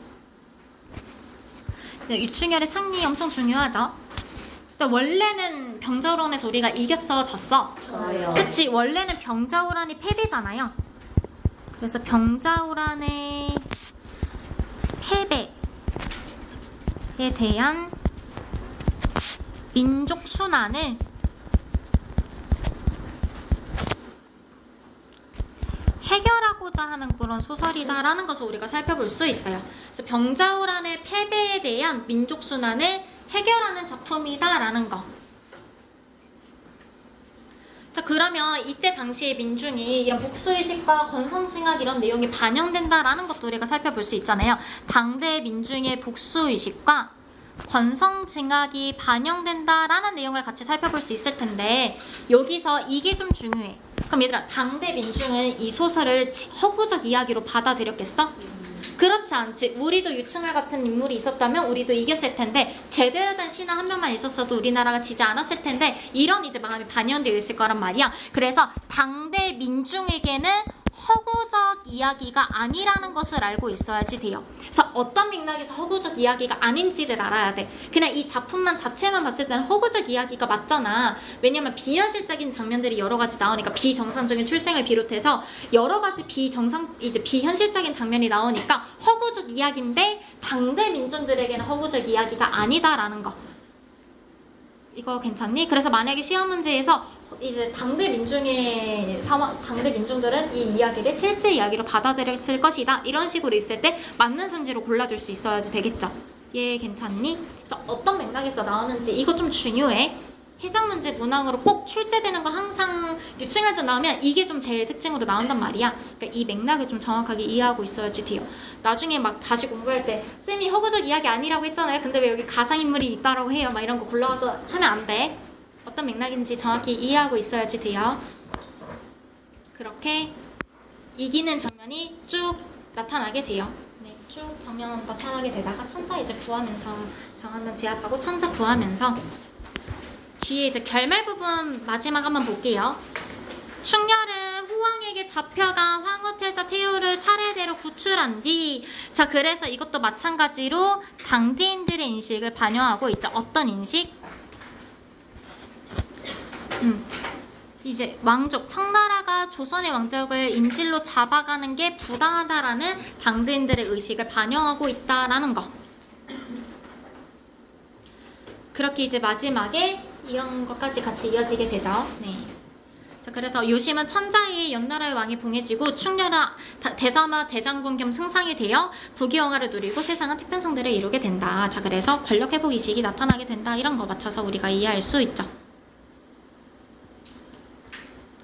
네, 유충열의 승리 엄청 중요하죠. 근데 원래는 병자호란에서 우리가 이겼어, 졌어? 저요. 그치? 원래는 병자호란이 패배잖아요. 그래서 병자호란의 패배에 대한 민족 순환을 해결하고자 하는 그런 소설이다라는 것을 우리가 살펴볼 수 있어요. 그래서 병자호란의 패배에 대한 민족 순환을 해결하는 작품이다라는 거. 자, 그러면 이때 당시의 민중이 이런 복수의식과 권성징악 이런 내용이 반영된다라는 것도 우리가 살펴볼 수 있잖아요. 당대 민중의 복수의식과 권성징악이 반영된다라는 내용을 같이 살펴볼 수 있을 텐데 여기서 이게 좀 중요해. 그럼 얘들아 당대 민중은 이 소설을 허구적 이야기로 받아들였겠어? 그렇지 않지. 우리도 유충할 같은 인물이 있었다면 우리도 이겼을 텐데 제대로 된 신하 한 명만 있었어도 우리나라가 지지 않았을 텐데 이런 이제 마음이 반영되어 있을 거란 말이야. 그래서 당대 민중에게는 허구적 이야기가 아니라는 것을 알고 있어야지 돼요. 그래서 어떤 맥락에서 허구적 이야기가 아닌지를 알아야 돼. 그냥 이 작품만 자체만 봤을 때는 허구적 이야기가 맞잖아. 왜냐면 비현실적인 장면들이 여러 가지 나오니까 비정상적인 출생을 비롯해서 여러 가지 비현실적인 장면이 나오니까 허구적 이야기인데 당대 민중들에게는 허구적 이야기가 아니다라는 거. 이거 괜찮니? 그래서 만약에 시험 문제에서 이제 당대 민중의 상황, 당대 민중들은 이 이야기를 실제 이야기로 받아들였을 것이다. 이런 식으로 있을 때 맞는 선지로 골라줄 수 있어야지 되겠죠. 얘 괜찮니? 그래서 어떤 맥락에서 나오는지 이거 좀 중요해. 해석 문제 문항으로 꼭 출제되는 거 항상 유충혈전 나오면 이게 좀 제일 특징으로 나온단 말이야. 그러니까 이 맥락을 좀 정확하게 이해하고 있어야지 돼요. 나중에 막 다시 공부할 때 쌤이 허구적 이야기 아니라고 했잖아요. 근데 왜 여기 가상인물이 있다라고 해요? 막 이런 거 골라와서 하면 안 돼. 어떤 맥락인지 정확히 이해하고 있어야지 돼요. 그렇게 이기는 장면이 쭉 나타나게 돼요. 네, 쭉 장면 나타나게 되다가 천자 이제 구하면서 정한는 제압하고 천자 구하면서 뒤에 이제 결말 부분 마지막 한번 볼게요. 충렬은 호왕에게 잡혀간 황후태자 태후를 차례대로 구출한 뒤, 자 그래서 이것도 마찬가지로 당대인들의 인식을 반영하고 있죠. 어떤 인식? 이제 왕족 청나라가 조선의 왕족을 인질로 잡아가는 게 부당하다라는 당대인들의 의식을 반영하고 있다라는 거. 그렇게 이제 마지막에 이런 것까지 같이 이어지게 되죠. 네. 자, 그래서 요심은 천자의 연나라의 왕이 봉해지고 충렬은 대사마 대장군 겸 승상이 되어 부귀영화를 누리고 세상은 태평성대를 이루게 된다. 자, 그래서 권력 회복 의식이 나타나게 된다. 이런 거 맞춰서 우리가 이해할 수 있죠.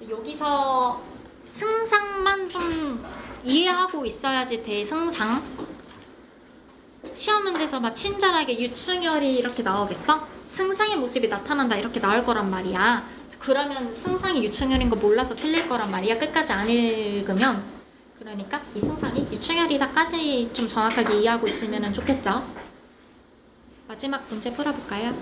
여기서 승상만 좀 이해하고 있어야지 돼. 승상. 시험 문제에서 막 친절하게 유충혈이 이렇게 나오겠어? 승상의 모습이 나타난다 이렇게 나올 거란 말이야. 그러면 승상이 유충혈인 거 몰라서 틀릴 거란 말이야. 끝까지 안 읽으면. 그러니까 이 승상이 유충혈이다까지 좀 정확하게 이해하고 있으면 좋겠죠. 마지막 문제 풀어볼까요?